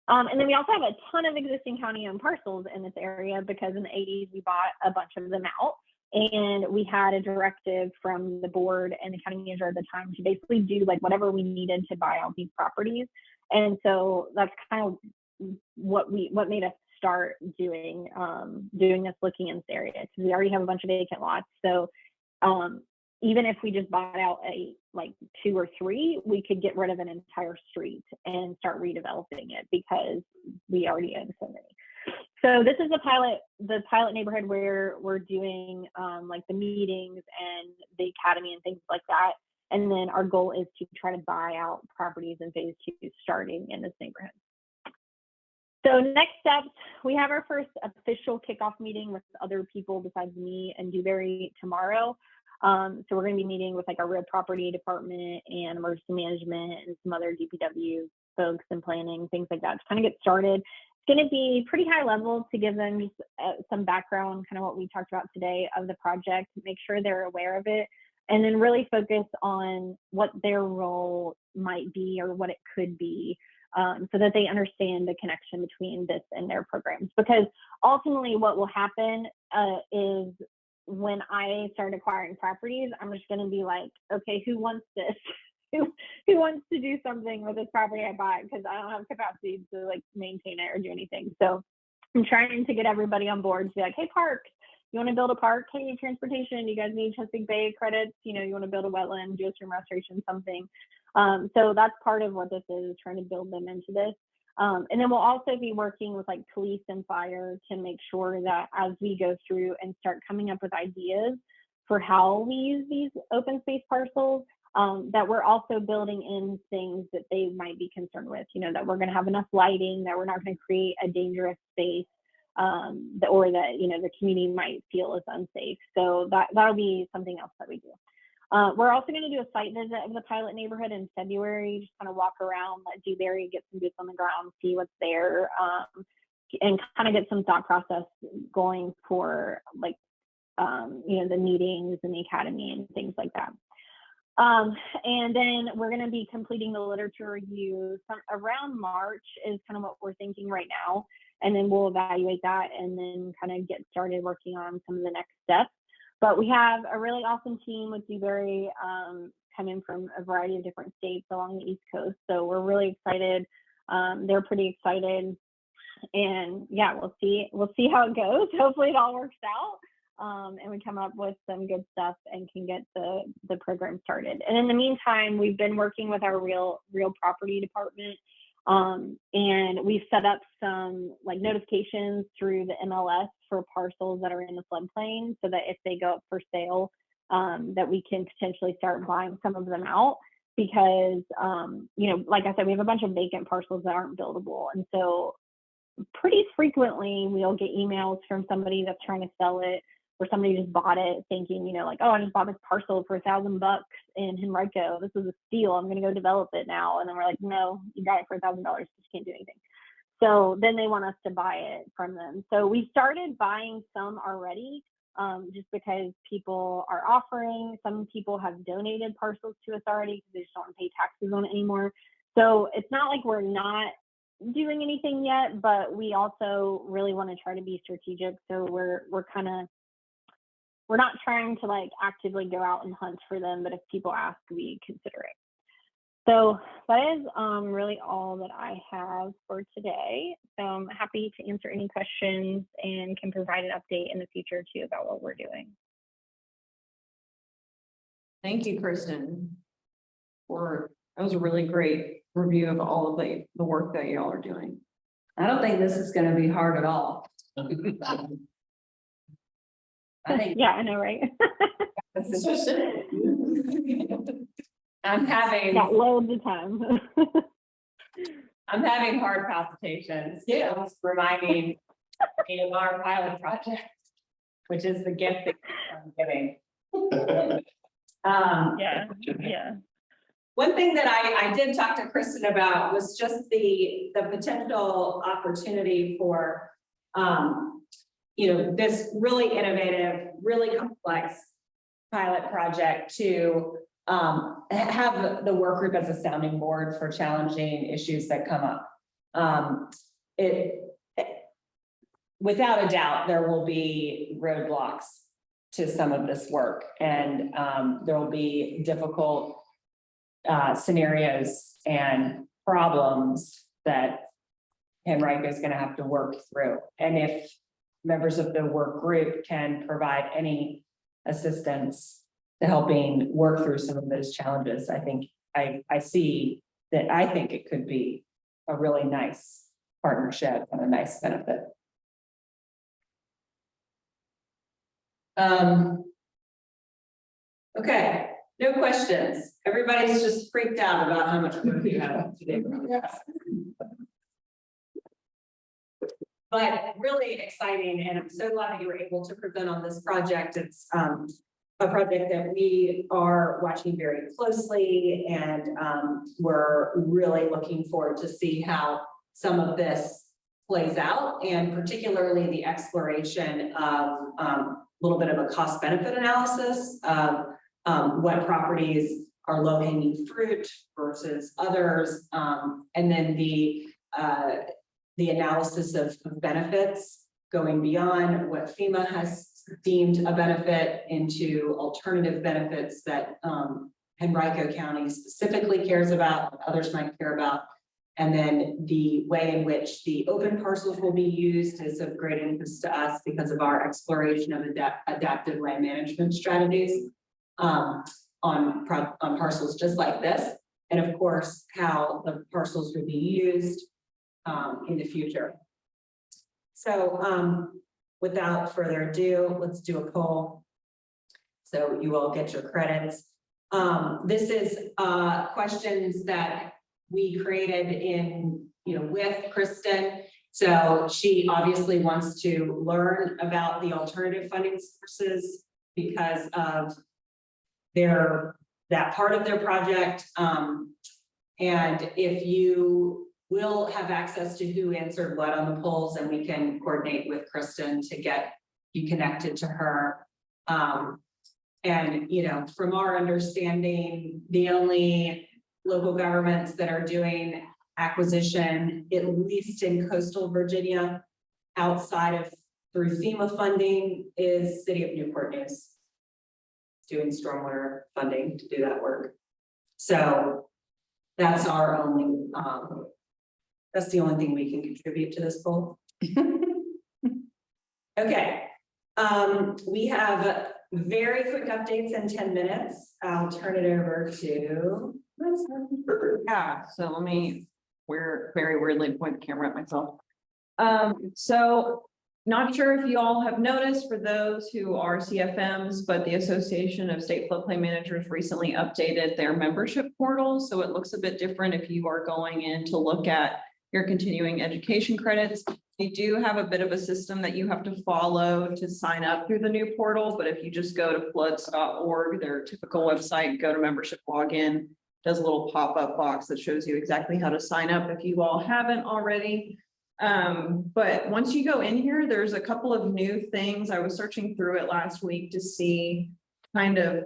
And then we also have a ton of existing county-owned parcels in this area, because in the 80s, we bought a bunch of them out. And we had a directive from the board and the county manager at the time to basically do like whatever we needed to buy out these properties. And so that's kind of what made us start doing this, looking in this area, because we already have a bunch of vacant lots. So even if we just bought out like 2 or 3, we could get rid of an entire street and start redeveloping it, because we already own so many. So this is the pilot neighborhood where we're doing like the meetings and the academy and things like that. And then our goal is to try to buy out properties in phase 2 starting in this neighborhood. So next steps, we have our first official kickoff meeting with other people besides me and Dewberry tomorrow. So we're going to be meeting with like our real property department and emergency management and some other DPW folks and planning, things like that, to kind of get started. Going to be pretty high level to give them just some background, kind of what we talked about today of the project, make sure they're aware of it, and then really focus on what their role might be or what it could be, so that they understand the connection between this and their programs. Because ultimately what will happen is when I start acquiring properties, I'm just going to be like, okay, who wants this? Who wants to do something with this property I bought, because I don't have capacity to like maintain it or do anything. So I'm trying to get everybody on board to be like, hey, parks, you want to build a park? Hey, transportation, you guys need Chesapeake Bay credits? You want to build a wetland, geostream restoration, something. So that's part of what this is, trying to build them into this. And then we'll also be working with like police and fire to make sure that as we go through and start coming up with ideas for how we use these open space parcels, that we're also building in things that they might be concerned with, that we're going to have enough lighting, that we're not going to create a dangerous space, or that, the community might feel is unsafe. So that'll be something else that we do. We're also going to do a site visit of the pilot neighborhood in February, just kind of walk around, let Dewberry get some boots on the ground, see what's there, and kind of get some thought process going for like, the meetings and the academy and things like that. And then we're going to be completing the literature review around March is kind of what we're thinking right now. And then we'll evaluate that and then kind of get started working on some of the next steps. But we have a really awesome team with Dewberry coming from a variety of different states along the East Coast. So we're really excited. They're pretty excited. And yeah, we'll see how it goes. Hopefully it all works out. And we come up with some good stuff and can get the program started. And in the meantime, we've been working with our real property department, and we've set up some like notifications through the MLS for parcels that are in the floodplain, so that if they go up for sale, that we can potentially start buying some of them out. Because like I said, we have a bunch of vacant parcels that aren't buildable, and so pretty frequently we'll get emails from somebody that's trying to sell it, or somebody just bought it thinking, like, oh, I just bought this parcel for $1,000 in Henrico. This is a steal. I'm going to go develop it now. And then we're like, no, you got it for $1,000. You just can't do anything. So then they want us to buy it from them. So we started buying some already, just because people are offering. Some people have donated parcels to us already because they just don't pay taxes on it anymore. So it's not like we're not doing anything yet, but we also really want to try to be strategic. So we're not trying to like actively go out and hunt for them, but if people ask, we consider it. So that is really all that I have for today. So I'm happy to answer any questions and can provide an update in the future too about what we're doing. Thank you, Kristen. That was a really great review of all of the work that y'all are doing. I don't think this is gonna be hard at all. I think. Yeah, I know, right? This is so I'm having. Got loads of time. I'm having heart palpitations. Yeah. It's reminding me of our pilot project, which is the gift that I'm giving. Yeah. One thing that I did talk to Kristen about was just the potential opportunity for, this really innovative, really complex pilot project to have the work group as a sounding board for challenging issues that come up. Without a doubt, there will be roadblocks to some of this work, and there will be difficult scenarios and problems that Henrico is going to have to work through. And if members of the work group can provide any assistance to helping work through some of those challenges, I think I see that I think it could be a really nice partnership and a nice benefit. Okay, no questions. Everybody's just freaked out about how much work we have today. But really exciting, and I'm so glad that you were able to present on this project. It's a project that we are watching very closely, and we're really looking forward to see how some of this plays out, and particularly the exploration of a little bit of a cost benefit analysis of what properties are low hanging fruit versus others, and then the analysis of benefits going beyond what FEMA has deemed a benefit into alternative benefits that Henrico County specifically cares about, what others might care about. And then the way in which the open parcels will be used is of great interest to us because of our exploration of adaptive land management strategies on parcels just like this. And of course, how the parcels will be used in the future. So without further ado, let's do a poll. So you all get your credits. This is questions that we created with Kristen. So she obviously wants to learn about the alternative funding sources because of that part of their project. And if you will have access to who answered what on the polls, and we can coordinate with Kristen to get you connected to her. And from our understanding, the only local governments that are doing acquisition, at least in coastal Virginia, outside of through FEMA funding, is City of Newport News doing stormwater funding to do that work. So that's our only, that's the only thing we can contribute to this poll. Okay, we have very quick updates in 10 minutes. I'll turn it over to. Yeah, so let me, very weirdly point the camera at myself. So not sure if you all have noticed, for those who are CFMs, but the Association of State Floodplain Managers recently updated their membership portal. So it looks a bit different if you are going in to look at your continuing education credits. They do have a bit of a system that you have to follow to sign up through the new portal, but if you just go to floods.org, their typical website, go to membership login, does a little pop-up box that shows you exactly how to sign up if you all haven't already. But once you go in here, there's a couple of new things. I was searching through it last week to see kind of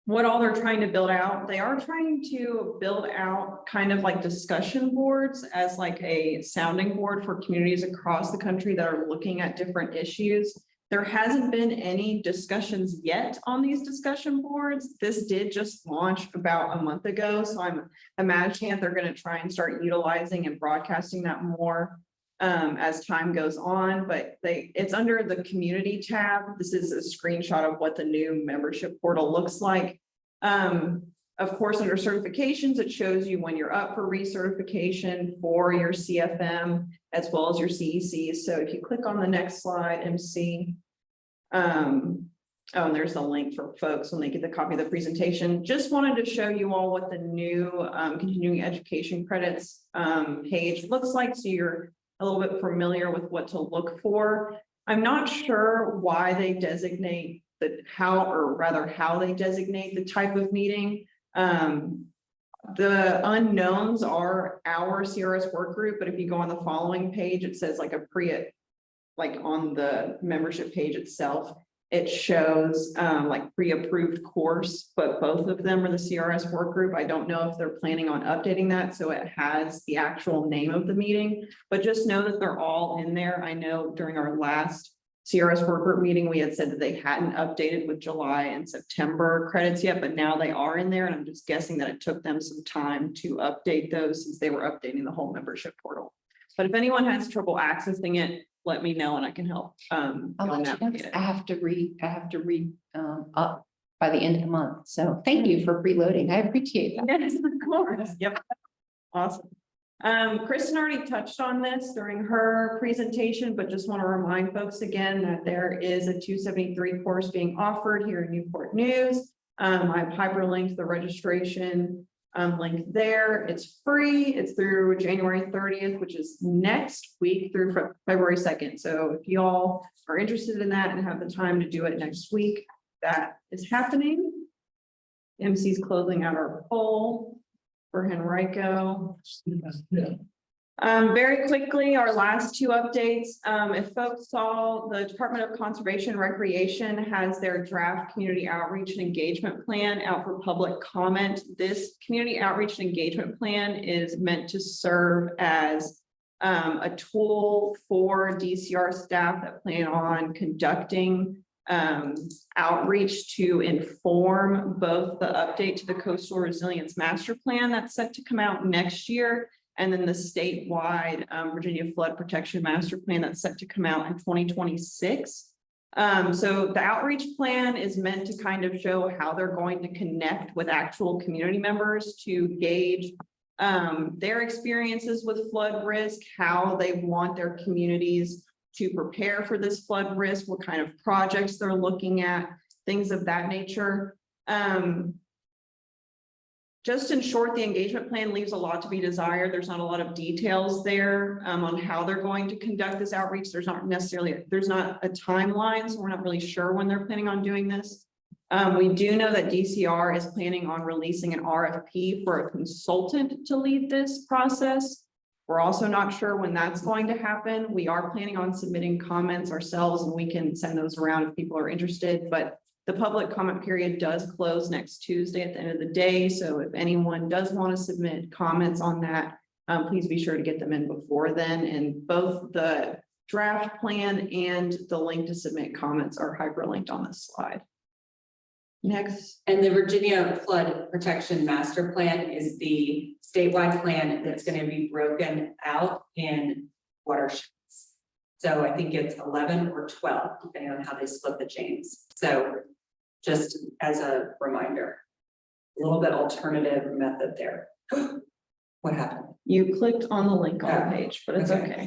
what all they're trying to build out. They are trying to build out kind of like discussion boards as like a sounding board for communities across the country that are looking at different issues. There hasn't been any discussions yet on these discussion boards. This did just launch about a month ago, so I'm imagining that they're going to try and start utilizing and broadcasting that more as time goes on, but it's under the community tab. This is a screenshot of what the new membership portal looks like. Of course, under certifications, it shows you when you're up for recertification for your CFM as well as your CEC. So if you click on the next slide, MC, and there's the link for folks when they get the copy of the presentation. Just wanted to show you all what the new continuing education credits page looks like, so you're a little bit familiar with what to look for. I'm not sure why they designate how they designate the type of meeting. The unknowns are our CRS work group, but if you go on the following page, it says like like on the membership page itself, it shows like pre-approved course, but both of them are the CRS work group. I don't know if they're planning on updating that, so it has the actual name of the meeting, but just know that they're all in there. I know during our last CRS work group meeting, we had said that they hadn't updated with July and September credits yet, but now they are in there. And I'm just guessing that it took them some time to update those since they were updating the whole membership portal. But if anyone has trouble accessing it, let me know and I can help. I'll let you know. I have to read up by the end of the month. So thank you for preloading. I appreciate that. Yes, of course. Yep. Awesome. Kristen already touched on this during her presentation, but just want to remind folks again that there is a 273 course being offered here in Newport News. I've hyperlinked the registration link there. It's free. It's through January 30th, which is next week through February 2nd. So if y'all are interested in that and have the time to do it next week, that is happening. MC's closing out our poll for Henrico. Very quickly, our last two updates. If folks saw, the Department of Conservation and Recreation has their draft community outreach and engagement plan out for public comment. This community outreach and engagement plan is meant to serve as a tool for DCR staff that plan on conducting outreach to inform both the update to the Coastal Resilience Master Plan that's set to come out next year, and then the statewide Virginia Flood Protection Master Plan that's set to come out in 2026. So the outreach plan is meant to kind of show how they're going to connect with actual community members to gauge their experiences with flood risk, how they want their communities to prepare for this flood risk, what kind of projects they're looking at, things of that nature. Just in short, the engagement plan leaves a lot to be desired. There's not a lot of details there on how they're going to conduct this outreach. There's not a timeline, so we're not really sure when they're planning on doing this. We do know that DCR is planning on releasing an RFP for a consultant to lead this process. We're also not sure when that's going to happen. We are planning on submitting comments ourselves, and we can send those around if people are interested, but the public comment period does close next Tuesday at the end of the day. So if anyone does want to submit comments on that, please be sure to get them in before then. And both the draft plan and the link to submit comments are hyperlinked on this slide. Next. And the Virginia Flood Protection Master Plan is the statewide plan that's going to be broken out in watersheds. So I think it's 11 or 12, depending on how they split the James. So just as a reminder, a little bit alternative method there. What happened? You clicked on the link on the page, but it's okay.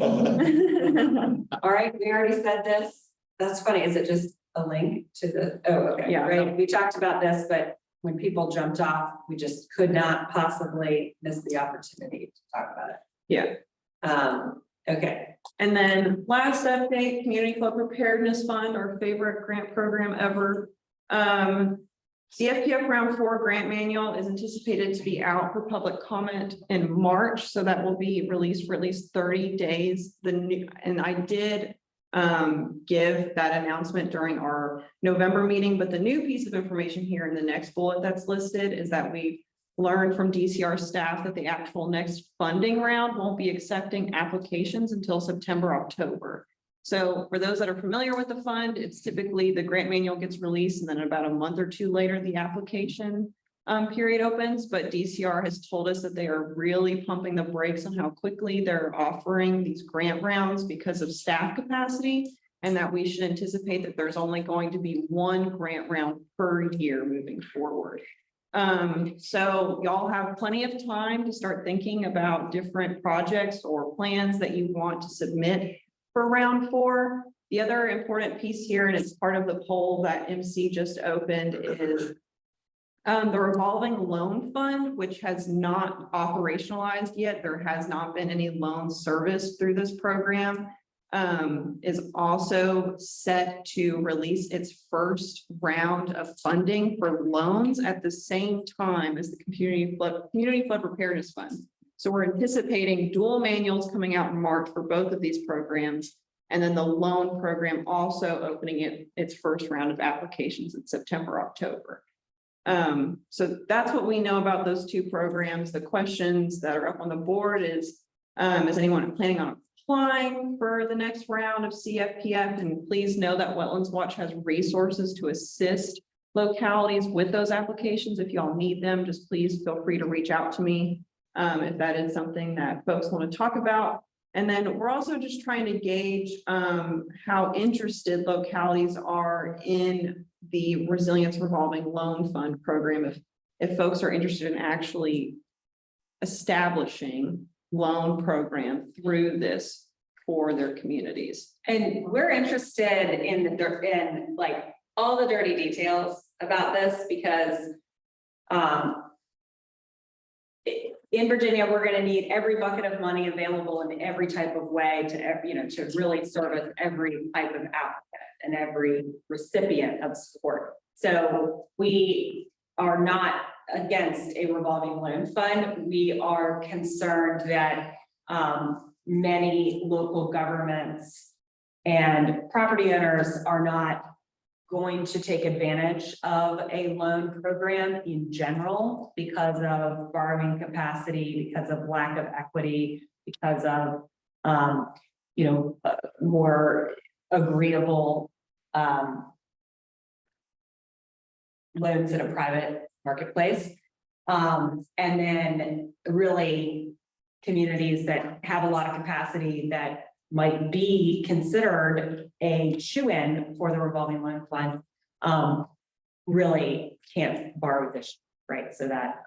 All right, we already said this. That's funny. Is it just a link to the, oh, okay, yeah, right. We talked about this, but when people jumped off, we just could not possibly miss the opportunity to talk about it. Yeah. Okay. And then last update, Community Flood Preparedness Fund, our favorite grant program ever. CFPF Round 4 grant manual is anticipated to be out for public comment in March. So that will be released for at least 30 days. And I did give that announcement during our November meeting, but the new piece of information here in the next bullet that's listed is that we learned from DCR staff that the actual next funding round won't be accepting applications until September, October. So for those that are familiar with the fund, it's typically the grant manual gets released and then about a month or two later, the application period opens, but DCR has told us that they are really pumping the brakes on how quickly they're offering these grant rounds because of staff capacity, and that we should anticipate that there's only going to be one grant round per year moving forward. So y'all have plenty of time to start thinking about different projects or plans that you want to submit for round 4. The other important piece here, and it's part of the poll that MC just opened, is the revolving loan fund, which has not operationalized yet. There has not been any loan service through this program, is also set to release its first round of funding for loans at the same time as the Community Flood Preparedness Fund. So we're anticipating dual manuals coming out in March for both of these programs. And then the loan program also opening its first round of applications in September, October. So that's what we know about those two programs. The questions that are up on the board is anyone planning on applying for the next round of CFPF? And please know that Wetlands Watch has resources to assist localities with those applications. If y'all need them, just please feel free to reach out to me if that is something that folks want to talk about. And then we're also just trying to gauge how interested localities are in the Resilience Revolving Loan Fund program. If folks are interested in actually establishing loan program through this for their communities. And we're interested in like all the dirty details about this because in Virginia, we're going to need every bucket of money available in every type of way to really service every type of applicant and every recipient of support. So we are not against a revolving loan fund. We are concerned that many local governments and property owners are not going to take advantage of a loan program in general because of borrowing capacity, because of lack of equity, because of more agreeable loans in a private marketplace. And then really communities that have a lot of capacity that might be considered a shoe-in for the revolving loan fund, really can't borrow this, right? So that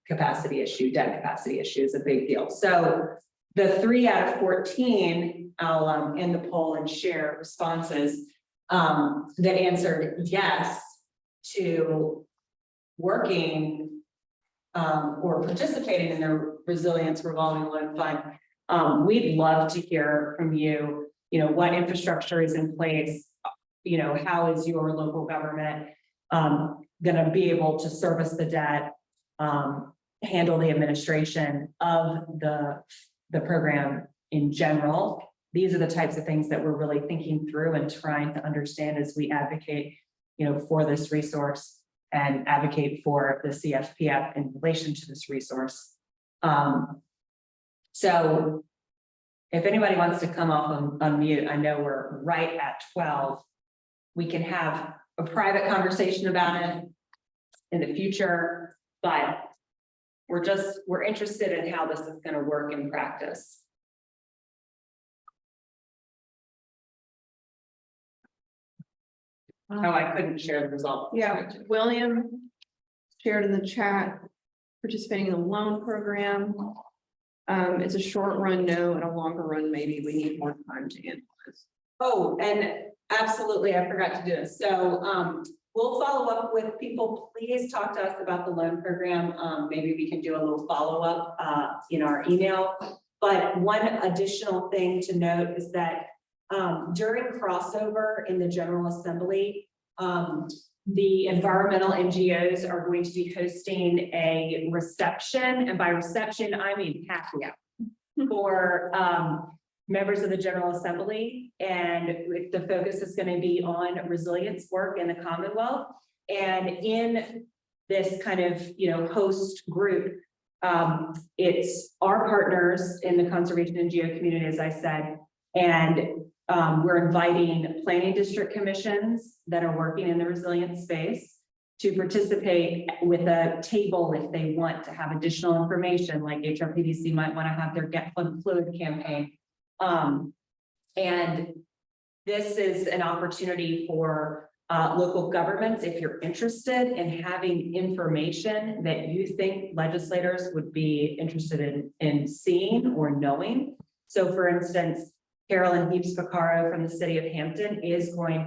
capacity issue, debt capacity issue is a big deal. So the 3 out of 14, I'll end the poll and share responses that answered yes to working or participating in the Resilience Revolving Loan Fund. We'd love to hear from you, what infrastructure is in place, how is your local government going to be able to service the debt, handle the administration of the program in general. These are the types of things that we're really thinking through and trying to understand as we advocate, for this resource and advocate for the CFPF in relation to this resource. So if anybody wants to come off on mute, I know we're right at 12. We can have a private conversation about it in the future, but we're interested in how this is going to work in practice. Oh, I couldn't share the results. Yeah, William shared in the chat, participating in the loan program. It's a short run, no, and a longer run, maybe we need more time to analyze. Oh, and absolutely, I forgot to do this. So we'll follow up with people. Please talk to us about the loan program. Maybe we can do a little follow-up in our email. But one additional thing to note is that during crossover in the General Assembly, the environmental NGOs are going to be hosting a reception, and by reception, I mean happy hour for members of the General Assembly, and the focus is going to be on resilience work in the Commonwealth. And in this kind of, host group, it's our partners in the conservation and geo community, as I said, and we're inviting planning district commissions that are working in the resilience space to participate with a table if they want to have additional information, like HRPDC might want to have their Get Fluid campaign. And this is an opportunity for local governments, if you're interested in having information that you think legislators would be interested in seeing or knowing. So for instance, Carolyn Heaps-Picaro from the city of Hampton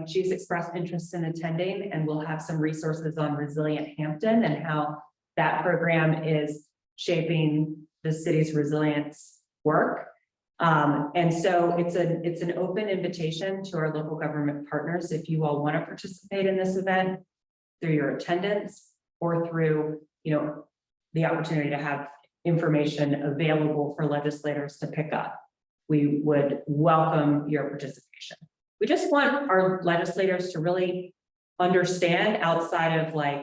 she's expressed interest in attending, and we'll have some resources on Resilient Hampton and how that program is shaping the city's resilience work. And so it's an open invitation to our local government partners. If you all want to participate in this event through your attendance or through, the opportunity to have information available for legislators to pick up, we would welcome your participation. We just want our legislators to really understand, outside of like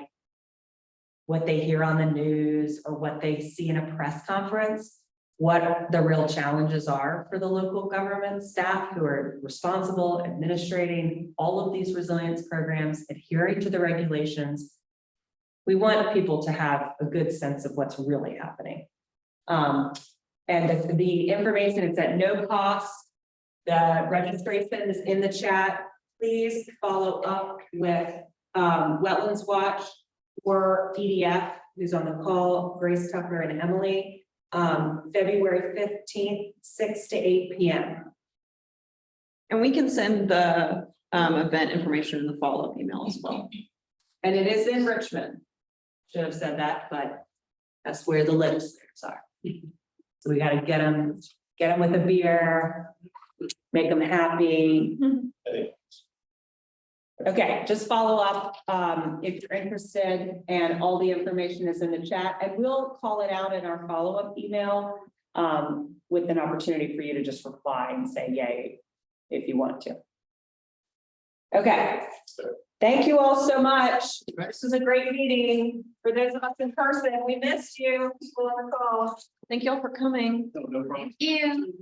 what they hear on the news or what they see in a press conference, what the real challenges are for the local government staff who are responsible administrating all of these resilience programs, adhering to the regulations. We want people to have a good sense of what's really happening. And the information is at no cost. The registration is in the chat. Please follow up with Wetlands Watch or PDF, who's on the call, Grace Tucker and Emily. February 15th, 6 to 8 p.m. And we can send the event information in the follow-up email as well. And it is in Richmond. Should have said that, but that's where the legislators are. So we got to get them with a beer, make them happy. Okay, just follow up if you're interested, and all the information is in the chat, and we'll call it out in our follow-up email with an opportunity for you to just reply and say yay if you want to. Okay, thank you all so much. This was a great meeting. For those of us in person, we missed you, people on the call. Thank you all for coming. No problem. Thank you.